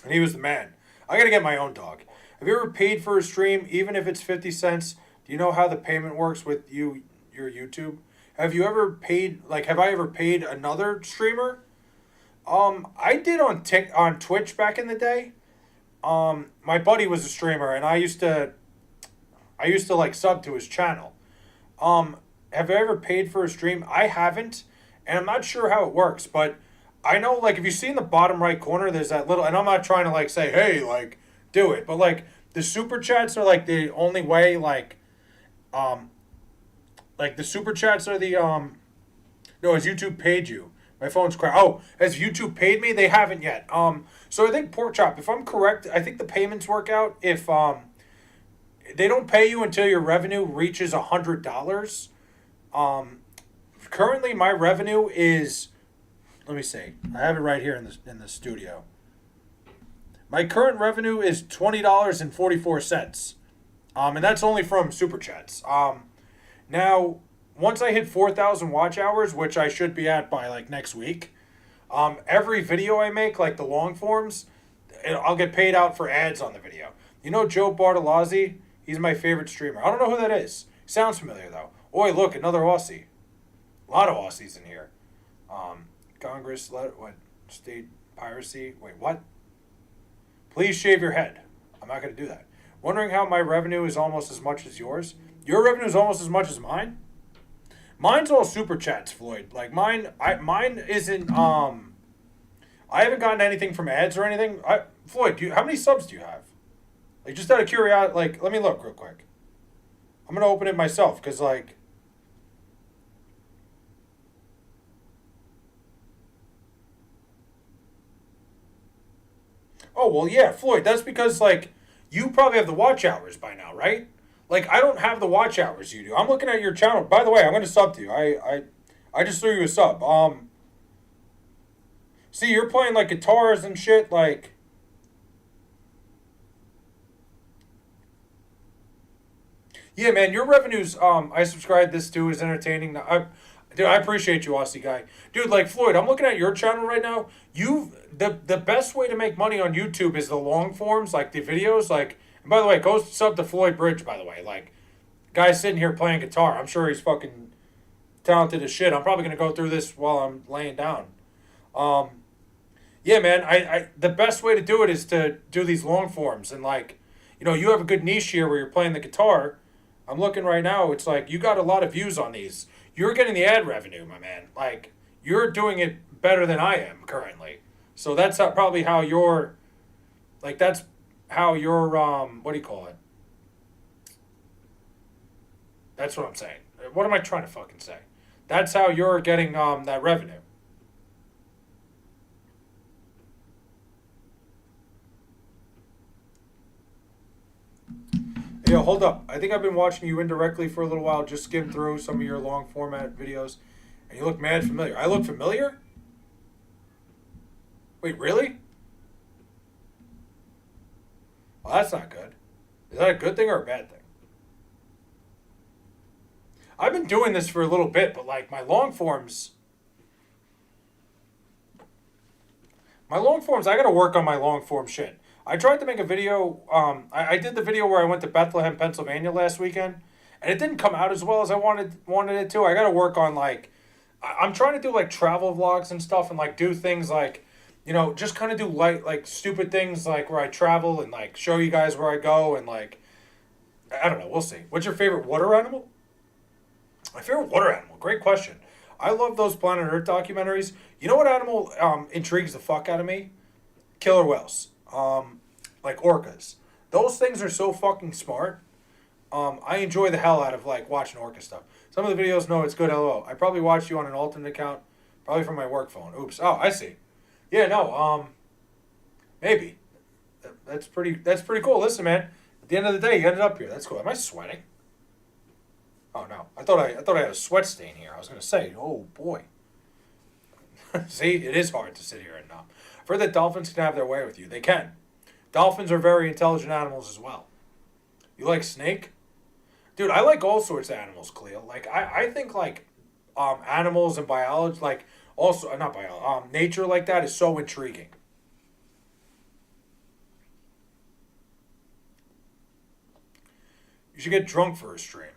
and he was the man. I gotta get my own dog. Have you ever paid for a stream, even if it's 50 cents? Do you know how the payment works with your YouTube? Have you ever paid, like, have I ever paid another streamer? I did on Twitch back in the day. My buddy was a streamer, and I used to like sub to his channel. Have I ever paid for a stream? I haven't, and I'm not sure how it works, but I know, like, if you see in the bottom right corner, there's that little, and I'm not trying to like say, hey, like, do it, but like the super chats are like the only way, like the super chats are the no, has YouTube paid you? My phone's cracked. Oh, has YouTube paid me? They haven't yet. So I think Pork Chop, if I'm correct, I think the payments work out if they don't pay you until your revenue reaches $100. Currently my revenue is, let me see. I have it right here in the studio. My current revenue is $20.44. And that's only from super chats. Now, once I hit 4,000 watch hours, which I should be at by like next week, every video I make, like the long forms, I'll get paid out for ads on the video. Joe Bartolozzi? He's my favorite streamer. I don't know who that is. Sounds familiar though. Oi, look, another Aussie. A lot of Aussies in here. Congress, what? State piracy? Wait, what? Please shave your head. I'm not going to do that. Wondering how my revenue is almost as much as yours? Your revenue is almost as much as mine? Mine's all super chats, Floyd. Like, mine isn't, I haven't gotten anything from ads or anything. Floyd, how many subs do you have? Like, just out of curiosity, like, let me look real quick. I'm going to open it myself, because, like, oh, well, yeah, Floyd, that's because, like, you probably have the watch hours by now, right? Like, I don't have the watch hours you do. I'm looking at your channel. By the way, I'm going to sub to you. I just threw you a sub. See, you're playing, like, guitars and shit, like... Yeah, man, your revenues, I subscribe this to is entertaining. Dude, I appreciate you, Aussie guy. Dude, like, Floyd, I'm looking at your channel right now. The best way to make money on YouTube is the long forms, like the videos, like... And by the way, go sub to Floyd Bridge, by the way. Like, guy's sitting here playing guitar. I'm sure he's fucking talented as shit. I'm probably going to go through this while I'm laying down. Yeah, man, I the best way to do it is to do these long forms. And, like, you have a good niche here where you're playing the guitar. I'm looking right now. It's like, you got a lot of views on these. You're getting the ad revenue, my man. Like, you're doing it better than I am currently. So that's probably how you're... Like, that's... how you're, what do you call it? That's what I'm saying. What am I trying to fucking say? That's how you're getting, that revenue. Yo, Cleo, hold up. I think I've been watching you indirectly for a little while. Just skim through some of your long format videos, and you look mad familiar. I look familiar? Wait, really? Well, that's not good. Is that a good thing or a bad thing? I've been doing this for a little bit, but like my long forms, I gotta work on my long form shit. I tried to make a video. I did the video where I went to Bethlehem, Pennsylvania last weekend, and it didn't come out as well as I wanted it to. I gotta work on like, I'm trying to do like travel vlogs and stuff, and like do things like, just kind of do light like stupid things like where I travel and like show you guys where I go and like, I don't know. We'll see. What's your favorite water animal? My favorite water animal. Great question. I love those Planet Earth documentaries. You know what animal intrigues the fuck out of me? Killer whales. Like orcas. Those things are so fucking smart. I enjoy the hell out of like watching orca stuff. Some of the videos, no, it's good. LOL. I probably watched you on an alternate account, probably from my work phone. Oops. Oh, I see. Yeah, no. Maybe. That's pretty cool. Listen, man. At the end of the day, you ended up here. That's cool. Am I sweating? Oh no. I thought I had a sweat stain here. I was gonna say, oh boy. See, it is hard to sit here and I've heard that dolphins can have their way with you. They can. Dolphins are very intelligent animals as well. You like snake? Dude, I like all sorts of animals, Cleo. Like I think like animals and biology like also not biology, nature like that is so intriguing. You should get drunk for a stream.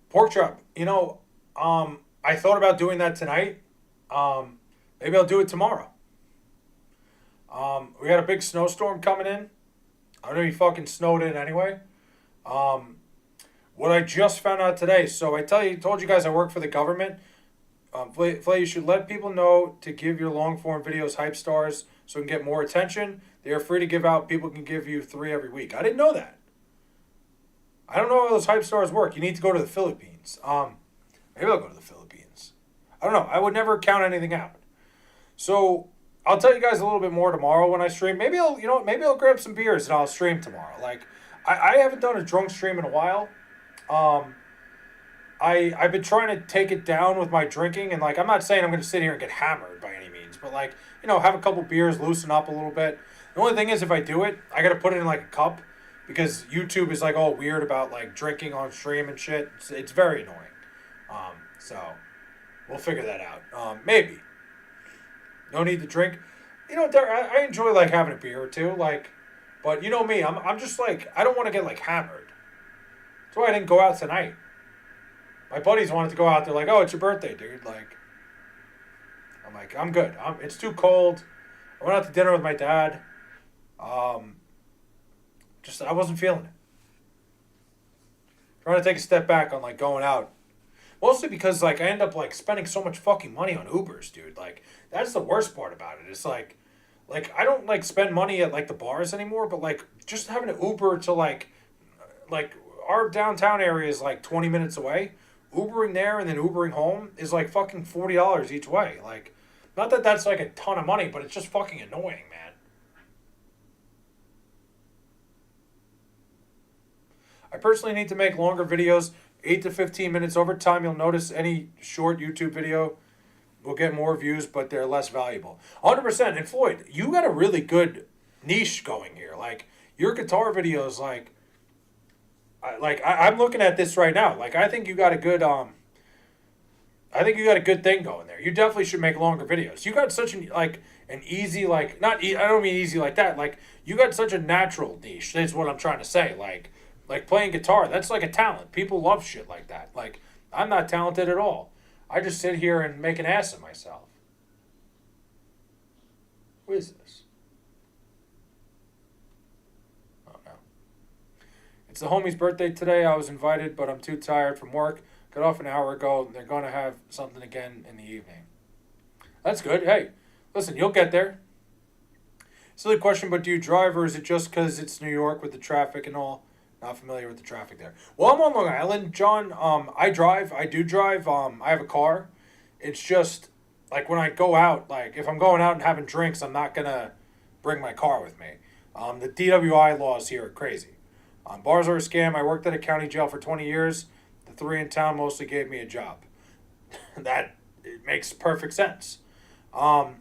Pork chop, I thought about doing that tonight. Maybe I'll do it tomorrow. We got a big snowstorm coming in. I don't know if you fucking snowed in anyway. What I just found out today. So I told you guys I work for the government. Flay, you should let people know to give your long form videos hype stars so we can get more attention. They are free to give out. People can give you 3 every week. I didn't know that. I don't know how those hype stars work. You need to go to the Philippines. Maybe I'll go to the Philippines. I don't know. I would never count anything out. So I'll tell you guys a little bit more tomorrow when I stream. Maybe I'll grab some beers and I'll stream tomorrow. Like I haven't done a drunk stream in a while. I've been trying to take it down with my drinking, and like I'm not saying I'm going to sit here and get hammered by any means, but like have a couple beers, loosen up a little bit. The only thing is, if I do it, I got to put it in like a cup because YouTube is like all weird about like drinking on stream and shit. It's very annoying. So we'll figure that out. Maybe. No need to drink. I enjoy like having a beer or two, like, but you know me, I'm just like I don't want to get like hammered. That's why I didn't go out tonight. My buddies wanted to go out. They're like, "Oh, it's your birthday, dude." Like, I'm like, I'm good. It's too cold. I went out to dinner with my dad. Just I wasn't feeling it. Trying to take a step back on like going out. Mostly because like I end up like spending so much fucking money on Ubers, dude. Like that's the worst part about it. It's like I don't like spend money at like the bars anymore, but like just having an Uber to like our downtown area is like 20 minutes away. Ubering there and then Ubering home is like fucking $40 each way. Like, not that that's like a ton of money, but it's just fucking annoying, man. I personally need to make longer videos, 8 to 15 minutes. Over time, you'll notice any short YouTube video will get more views, but they're less valuable. 100%. And Floyd, you got a really good niche going here. Like, your guitar videos, I'm looking at this right now. Like, I think you got a good, I think you got a good thing going there. You definitely should make longer videos. You got such an easy, like, I don't mean easy like that. Like, you got such a natural niche. That's what I'm trying to say. Like playing guitar, that's like a talent. People love shit like that. Like, I'm not talented at all. I just sit here and make an ass of myself. Who is this? Oh, no. It's the homie's birthday today. I was invited, but I'm too tired from work. Got off an hour ago. They're going to have something again in the evening. That's good. Hey, listen, you'll get there. Silly question, but do you drive, or is it just because it's New York with the traffic and all? Not familiar with the traffic there. Well, I'm on Long Island, John. I drive. I do drive. I have a car. It's just, like, when I go out, like, if I'm going out and having drinks, I'm not going to bring my car with me. The DWI laws here are crazy. Bars are a scam. I worked at a county jail for 20 years. The three in town mostly gave me a job. That it makes perfect sense. Um,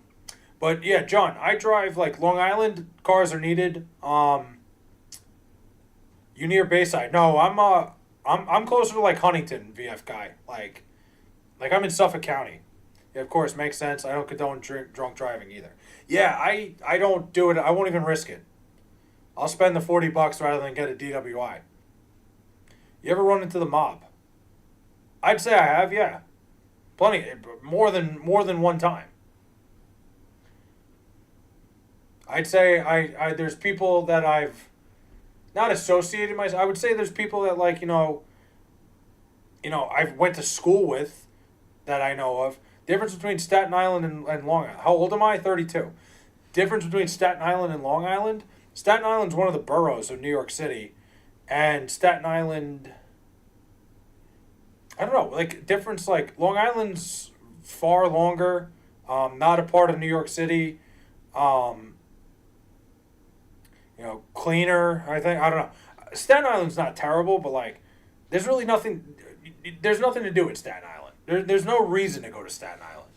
but yeah, John, I drive like Long Island. Cars are needed. You near Bayside? No, I'm closer to like Huntington, VF guy. Like I'm in Suffolk County. Yeah, of course, makes sense. I don't condone drunk driving either. Yeah, I don't do it. I won't even risk it. I'll spend the $40 rather than get a DWI. You ever run into the mob? I'd say I have. Yeah, plenty. More than one time. I'd say I there's people that I've not associated myself. I would say there's people that like I've went to school with that I know of. Difference between Staten Island and Long Island. How old am I? 32. Difference between Staten Island and Long Island. Staten Island's one of the boroughs of New York City, and Staten Island. I don't know. Like difference. Like Long Island's far longer. Not a part of New York City. Um, cleaner. I think I don't know. Staten Island's not terrible, but like, there's really nothing. There's nothing to do in Staten Island. There's no reason to go to Staten Island.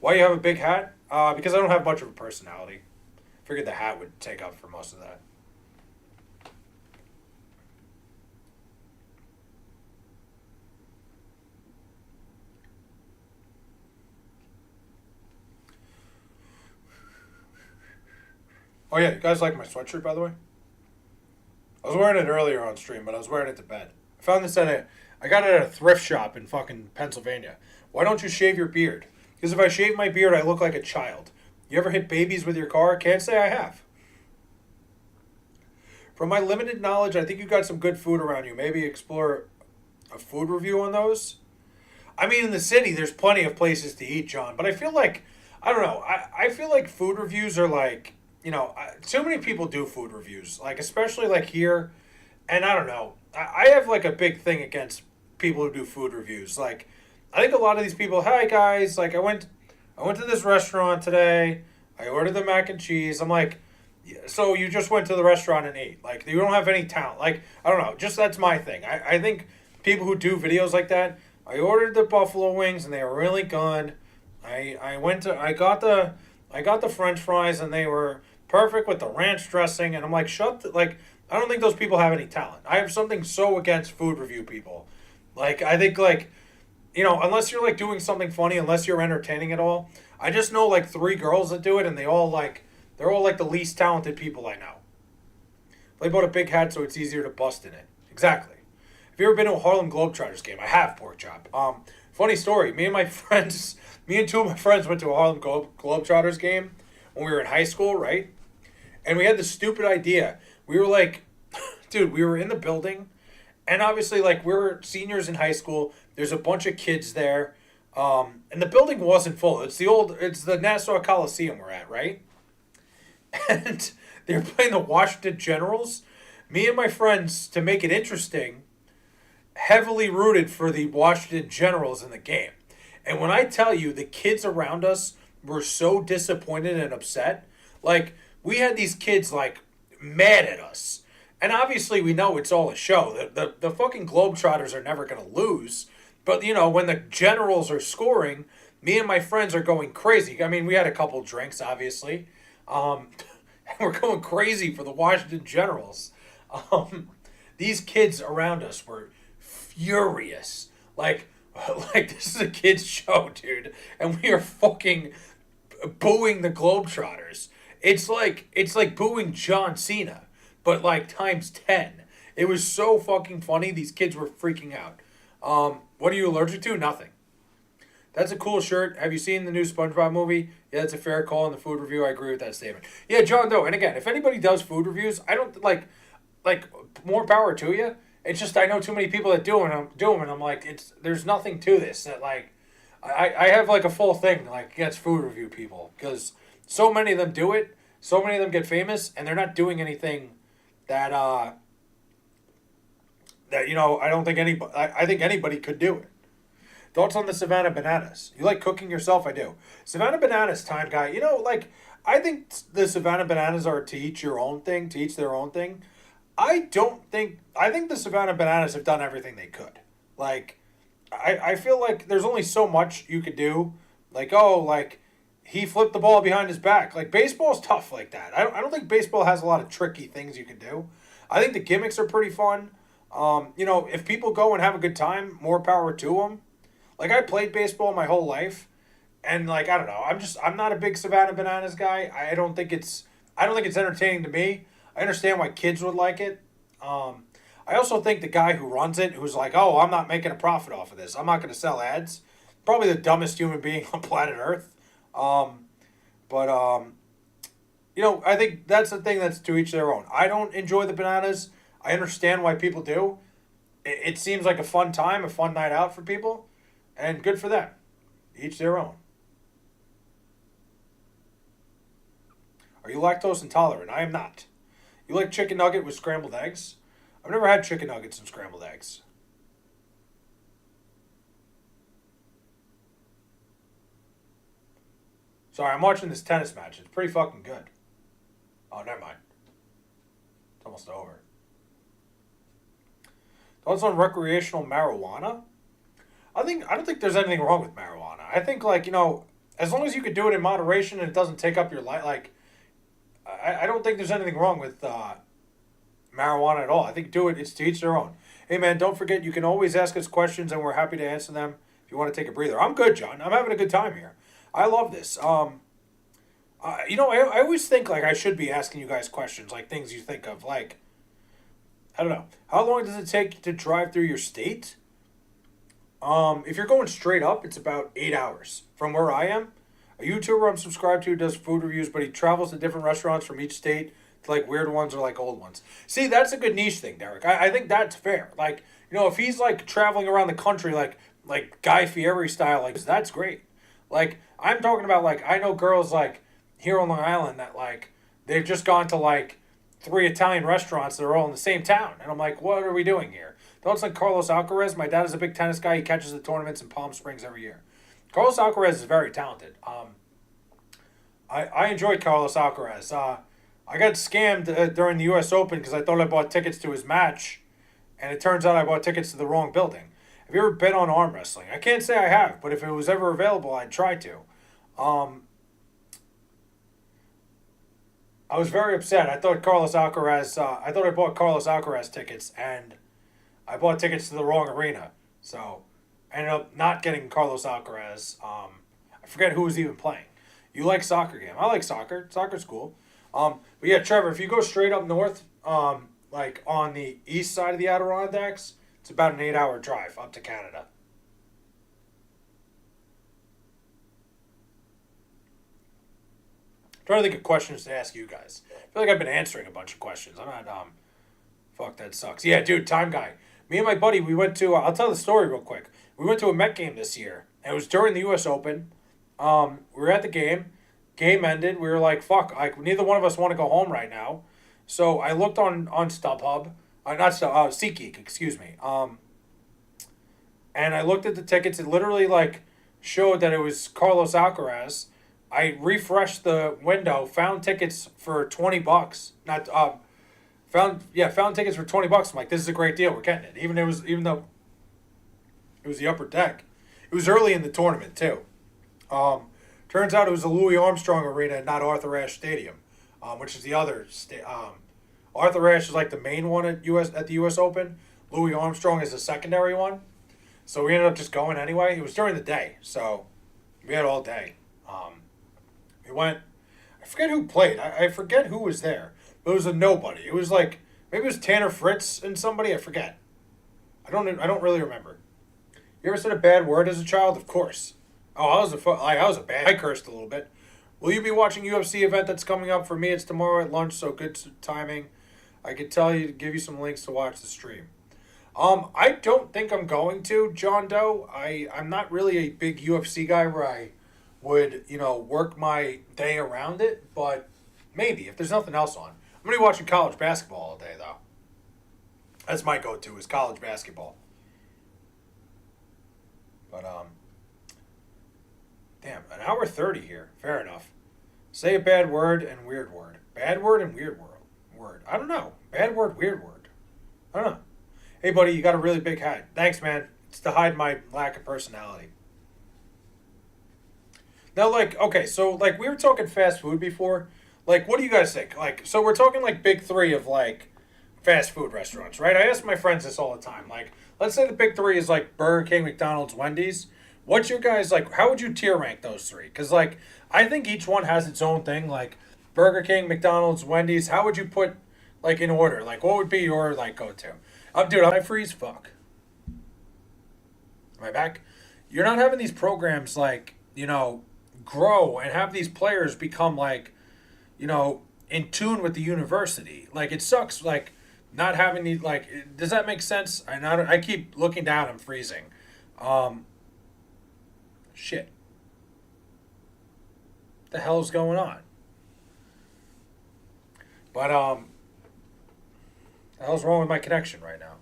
Why you have a big hat? Because I don't have much of a personality. Figured the hat would take up for most of that. Oh yeah, you guys like my sweatshirt by the way? I was wearing it earlier on stream, but I was wearing it to bed. I found this I got it at a thrift shop in fucking Pennsylvania. Why don't you shave your beard? Because if I shave my beard, I look like a child. You ever hit babies with your car? Can't say I have. From my limited knowledge, I think you got some good food around you. Maybe explore a food review on those. I mean, in the city, there's plenty of places to eat, John. But I feel like, I don't know. I feel like food reviews are like, too many people do food reviews. Like, especially like here. And I don't know. I have like a big thing against people who do food reviews. Like, I think a lot of these people, hi guys, like I went to this restaurant today. I ordered the mac and cheese. I'm like, yeah, so you just went to the restaurant and ate. Like, you don't have any talent. Like, I don't know. Just that's my thing. I think people who do videos like that, I ordered the buffalo wings and they were really good. I got the French fries and they were perfect with the ranch dressing. And I'm like, I don't think those people have any talent. I have something so against food review people. Like, I think, like, unless you're, like, doing something funny, unless you're entertaining at all. I just know, like, three girls that do it, and they're all, like, the least talented people I know. They bought a big hat so it's easier to bust in it. Exactly. Have you ever been to a Harlem Globetrotters game? I have, pork chop. Funny story. Me and two of my friends went to a Harlem Globetrotters game when we were in high school, right? And we had this stupid idea. We were like, dude, we were in the building, and obviously, like, we're seniors in high school. There's a bunch of kids there, and the building wasn't full. It's the Nassau Coliseum we're at, right? And they were playing the Washington Generals. Me and my friends, to make it interesting, heavily rooted for the Washington Generals in the game. And when I tell you, the kids around us were so disappointed and upset. Like, we had these kids, like, mad at us. And obviously we know it's all a show. The fucking Globetrotters are never going to lose. But, when the Generals are scoring, me and my friends are going crazy. I mean, we had a couple drinks, obviously. And we're going crazy for the Washington Generals. These kids around us were furious. Like, this is a kid's show, dude. And we are fucking booing the Globetrotters. It's like booing John Cena, but like times 10. It was so fucking funny. These kids were freaking out. What are you allergic to? Nothing. That's a cool shirt. Have you seen the new SpongeBob movie? Yeah, that's a fair call in the food review. I agree with that statement. Yeah, John Doe. And again, if anybody does food reviews, I don't like more power to you. It's just I know too many people that do them, and I'm like, there's nothing to this. That like, I have like a full thing like against food review people because so many of them do it. So many of them get famous, and they're not doing anything that I don't think anybody. I think anybody could do it. Thoughts on the Savannah Bananas? You like cooking yourself? I do. Savannah Bananas time guy. I think the Savannah Bananas are to each their own thing. I think the Savannah Bananas have done everything they could. Like, I feel like there's only so much you could do. Like, oh, like he flipped the ball behind his back. Like baseball's tough like that. I don't think baseball has a lot of tricky things you can do. I think the gimmicks are pretty fun. If people go and have a good time, more power to them. Like I played baseball my whole life, and like I don't know, I'm not a big Savannah Bananas guy. I don't think it's entertaining to me. I understand why kids would like it. I also think the guy who runs it, who's like, oh, I'm not making a profit off of this. I'm not going to sell ads. Probably the dumbest human being on planet Earth. Um, but I think that's the thing that's to each their own. I don't enjoy the bananas. I understand why people do. It seems like a fun time, a fun night out for people, and good for them. Each their own. Are you lactose intolerant? I am not. You like chicken nugget with scrambled eggs? I've never had chicken nuggets and scrambled eggs. Sorry, I'm watching this tennis match. It's pretty fucking good. Oh, never mind. It's almost over. Thoughts on recreational marijuana? I don't think there's anything wrong with marijuana. I think as long as you could do it in moderation and it doesn't take up your life, I don't think there's anything wrong with marijuana at all. I think do it. It's to each their own. Hey man, don't forget you can always ask us questions and we're happy to answer them if you want to take a breather. I'm good, John. I'm having a good time here. I love this. I always think like I should be asking you guys questions, like things you think of, like I don't know. How long does it take to drive through your state? If you're going straight up, it's about 8 hours from where I am. A YouTuber I'm subscribed to does food reviews, but he travels to different restaurants from each state, to like weird ones or like old ones. See, that's a good niche thing, Derek. I think that's fair. Like, if he's like traveling around the country like Guy Fieri style, like that's great. Like, I'm talking about like I know girls like here on Long Island that like they've just gone to like 3 Italian restaurants that are all in the same town. And I'm like, what are we doing here? Don't it's like Carlos Alcaraz. My dad is a big tennis guy. He catches the tournaments in Palm Springs every year. Carlos Alcaraz is very talented. I enjoyed Carlos Alcaraz. I got scammed during the U.S. Open because I thought I bought tickets to his match, and it turns out I bought tickets to the wrong building. Have you ever bet on arm wrestling? I can't say I have, but if it was ever available, I'd try to. I was very upset. I thought Carlos Alcaraz. I thought I bought Carlos Alcaraz tickets, and I bought tickets to the wrong arena. So I ended up not getting Carlos Alcaraz. I forget who was even playing. You like soccer game? I like soccer. Soccer's cool. But yeah, Trevor, if you go straight up north, like on the east side of the Adirondacks, it's about an 8-hour drive up to Canada. I'm trying to think of questions to ask you guys. I feel like I've been answering a bunch of questions. I'm not. Fuck, that sucks. Yeah, dude, time guy. Me and my buddy, we went to. I'll tell the story real quick. We went to a Met game this year. And it was during the U.S. Open. We were at the game. Game ended. We were like, fuck. Like neither one of us want to go home right now. So I looked on StubHub. Not SeatGeek. Excuse me. And I looked at the tickets. It literally like showed that it was Carlos Alcaraz. I refreshed the window. Found tickets for $20. Not found tickets for $20. I'm like, this is a great deal. We're getting it. Even though it was the upper deck. It was early in the tournament too. Turns out it was the Louis Armstrong Arena and not Arthur Ashe Stadium, which is the other. Arthur Ashe is like the main one at the U.S. Open. Louis Armstrong is the secondary one. So we ended up just going anyway. It was during the day, so we had all day. We went. I forget who played. I forget who was there. But it was a nobody. It was like maybe it was Tanner Fritz and somebody. I forget. I don't really remember. You ever said a bad word as a child? Of course. Oh, I was a bad. I cursed a little bit. Will you be watching UFC event that's coming up? For me, it's tomorrow at lunch, so good timing. I could tell you to give you some links to watch the stream. I don't think I'm going to, John Doe. I'm not really a big UFC guy where I would, work my day around it, but maybe if there's nothing else on. I'm gonna be watching college basketball all day though. That's my go-to is college basketball. But damn, an hour 30 here. Fair enough. Say a bad word and weird word. Bad word and weird word? I don't know. Bad word, weird word. I don't know. Hey, buddy, you got a really big head. Thanks, man. It's to hide my lack of personality. Now, like, okay, so, like, we were talking fast food before. Like, what do you guys think? Like, so we're talking, like, big three of, like, fast food restaurants, right? I ask my friends this all the time. Like, let's say the big three is, like, Burger King, McDonald's, Wendy's. What's your guys, like, how would you tier rank those three? Because, like, I think each one has its own thing. Like, Burger King, McDonald's, Wendy's. How would you put, like, in order? Like, what would be your, like, go to? Dude, I freeze. Fuck. Am I back? You're not having these programs, like, grow and have these players become like, in tune with the university. Like it sucks. Like not having these. Like, does that make sense? I keep looking down. I'm freezing. Um, shit. What the hell's going on? But the hell's wrong with my connection right now?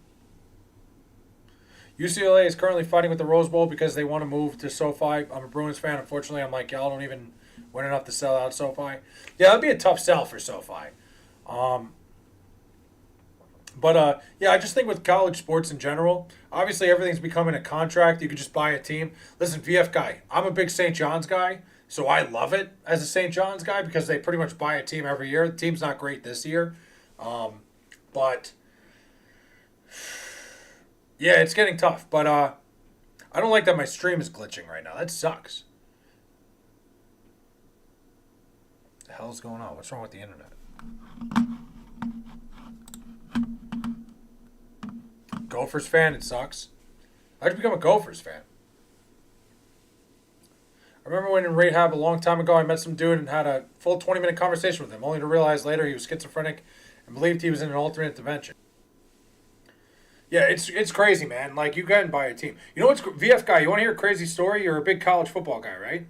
UCLA is currently fighting with the Rose Bowl because they want to move to SoFi. I'm a Bruins fan. Unfortunately, I'm like, y'all don't even win enough to sell out SoFi. Yeah, that'd be a tough sell for SoFi. Um, but yeah, I just think with college sports in general, obviously everything's becoming a contract. You could just buy a team. Listen, VF guy, I'm a big St. John's guy, so I love it as a St. John's guy because they pretty much buy a team every year. The team's not great this year, but yeah, it's getting tough. But I don't like that my stream is glitching right now. That sucks. What the hell's going on? What's wrong with the internet? Gophers fan, it sucks. How'd you become a Gophers fan? I remember when in rehab a long time ago, I met some dude and had a full 20-minute conversation with him, only to realize later he was schizophrenic and believed he was in an alternate dimension. Yeah, it's crazy, man. Like, you can buy a team. You know what's VF guy? You want to hear a crazy story? You're a big college football guy, right?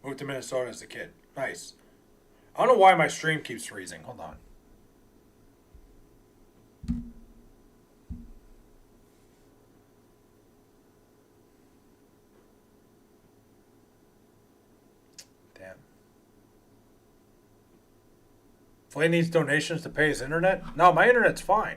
Moved to Minnesota as a kid. Nice. I don't know why my stream keeps freezing. Hold on. Damn. Flay needs donations to pay his internet? No, my internet's fine.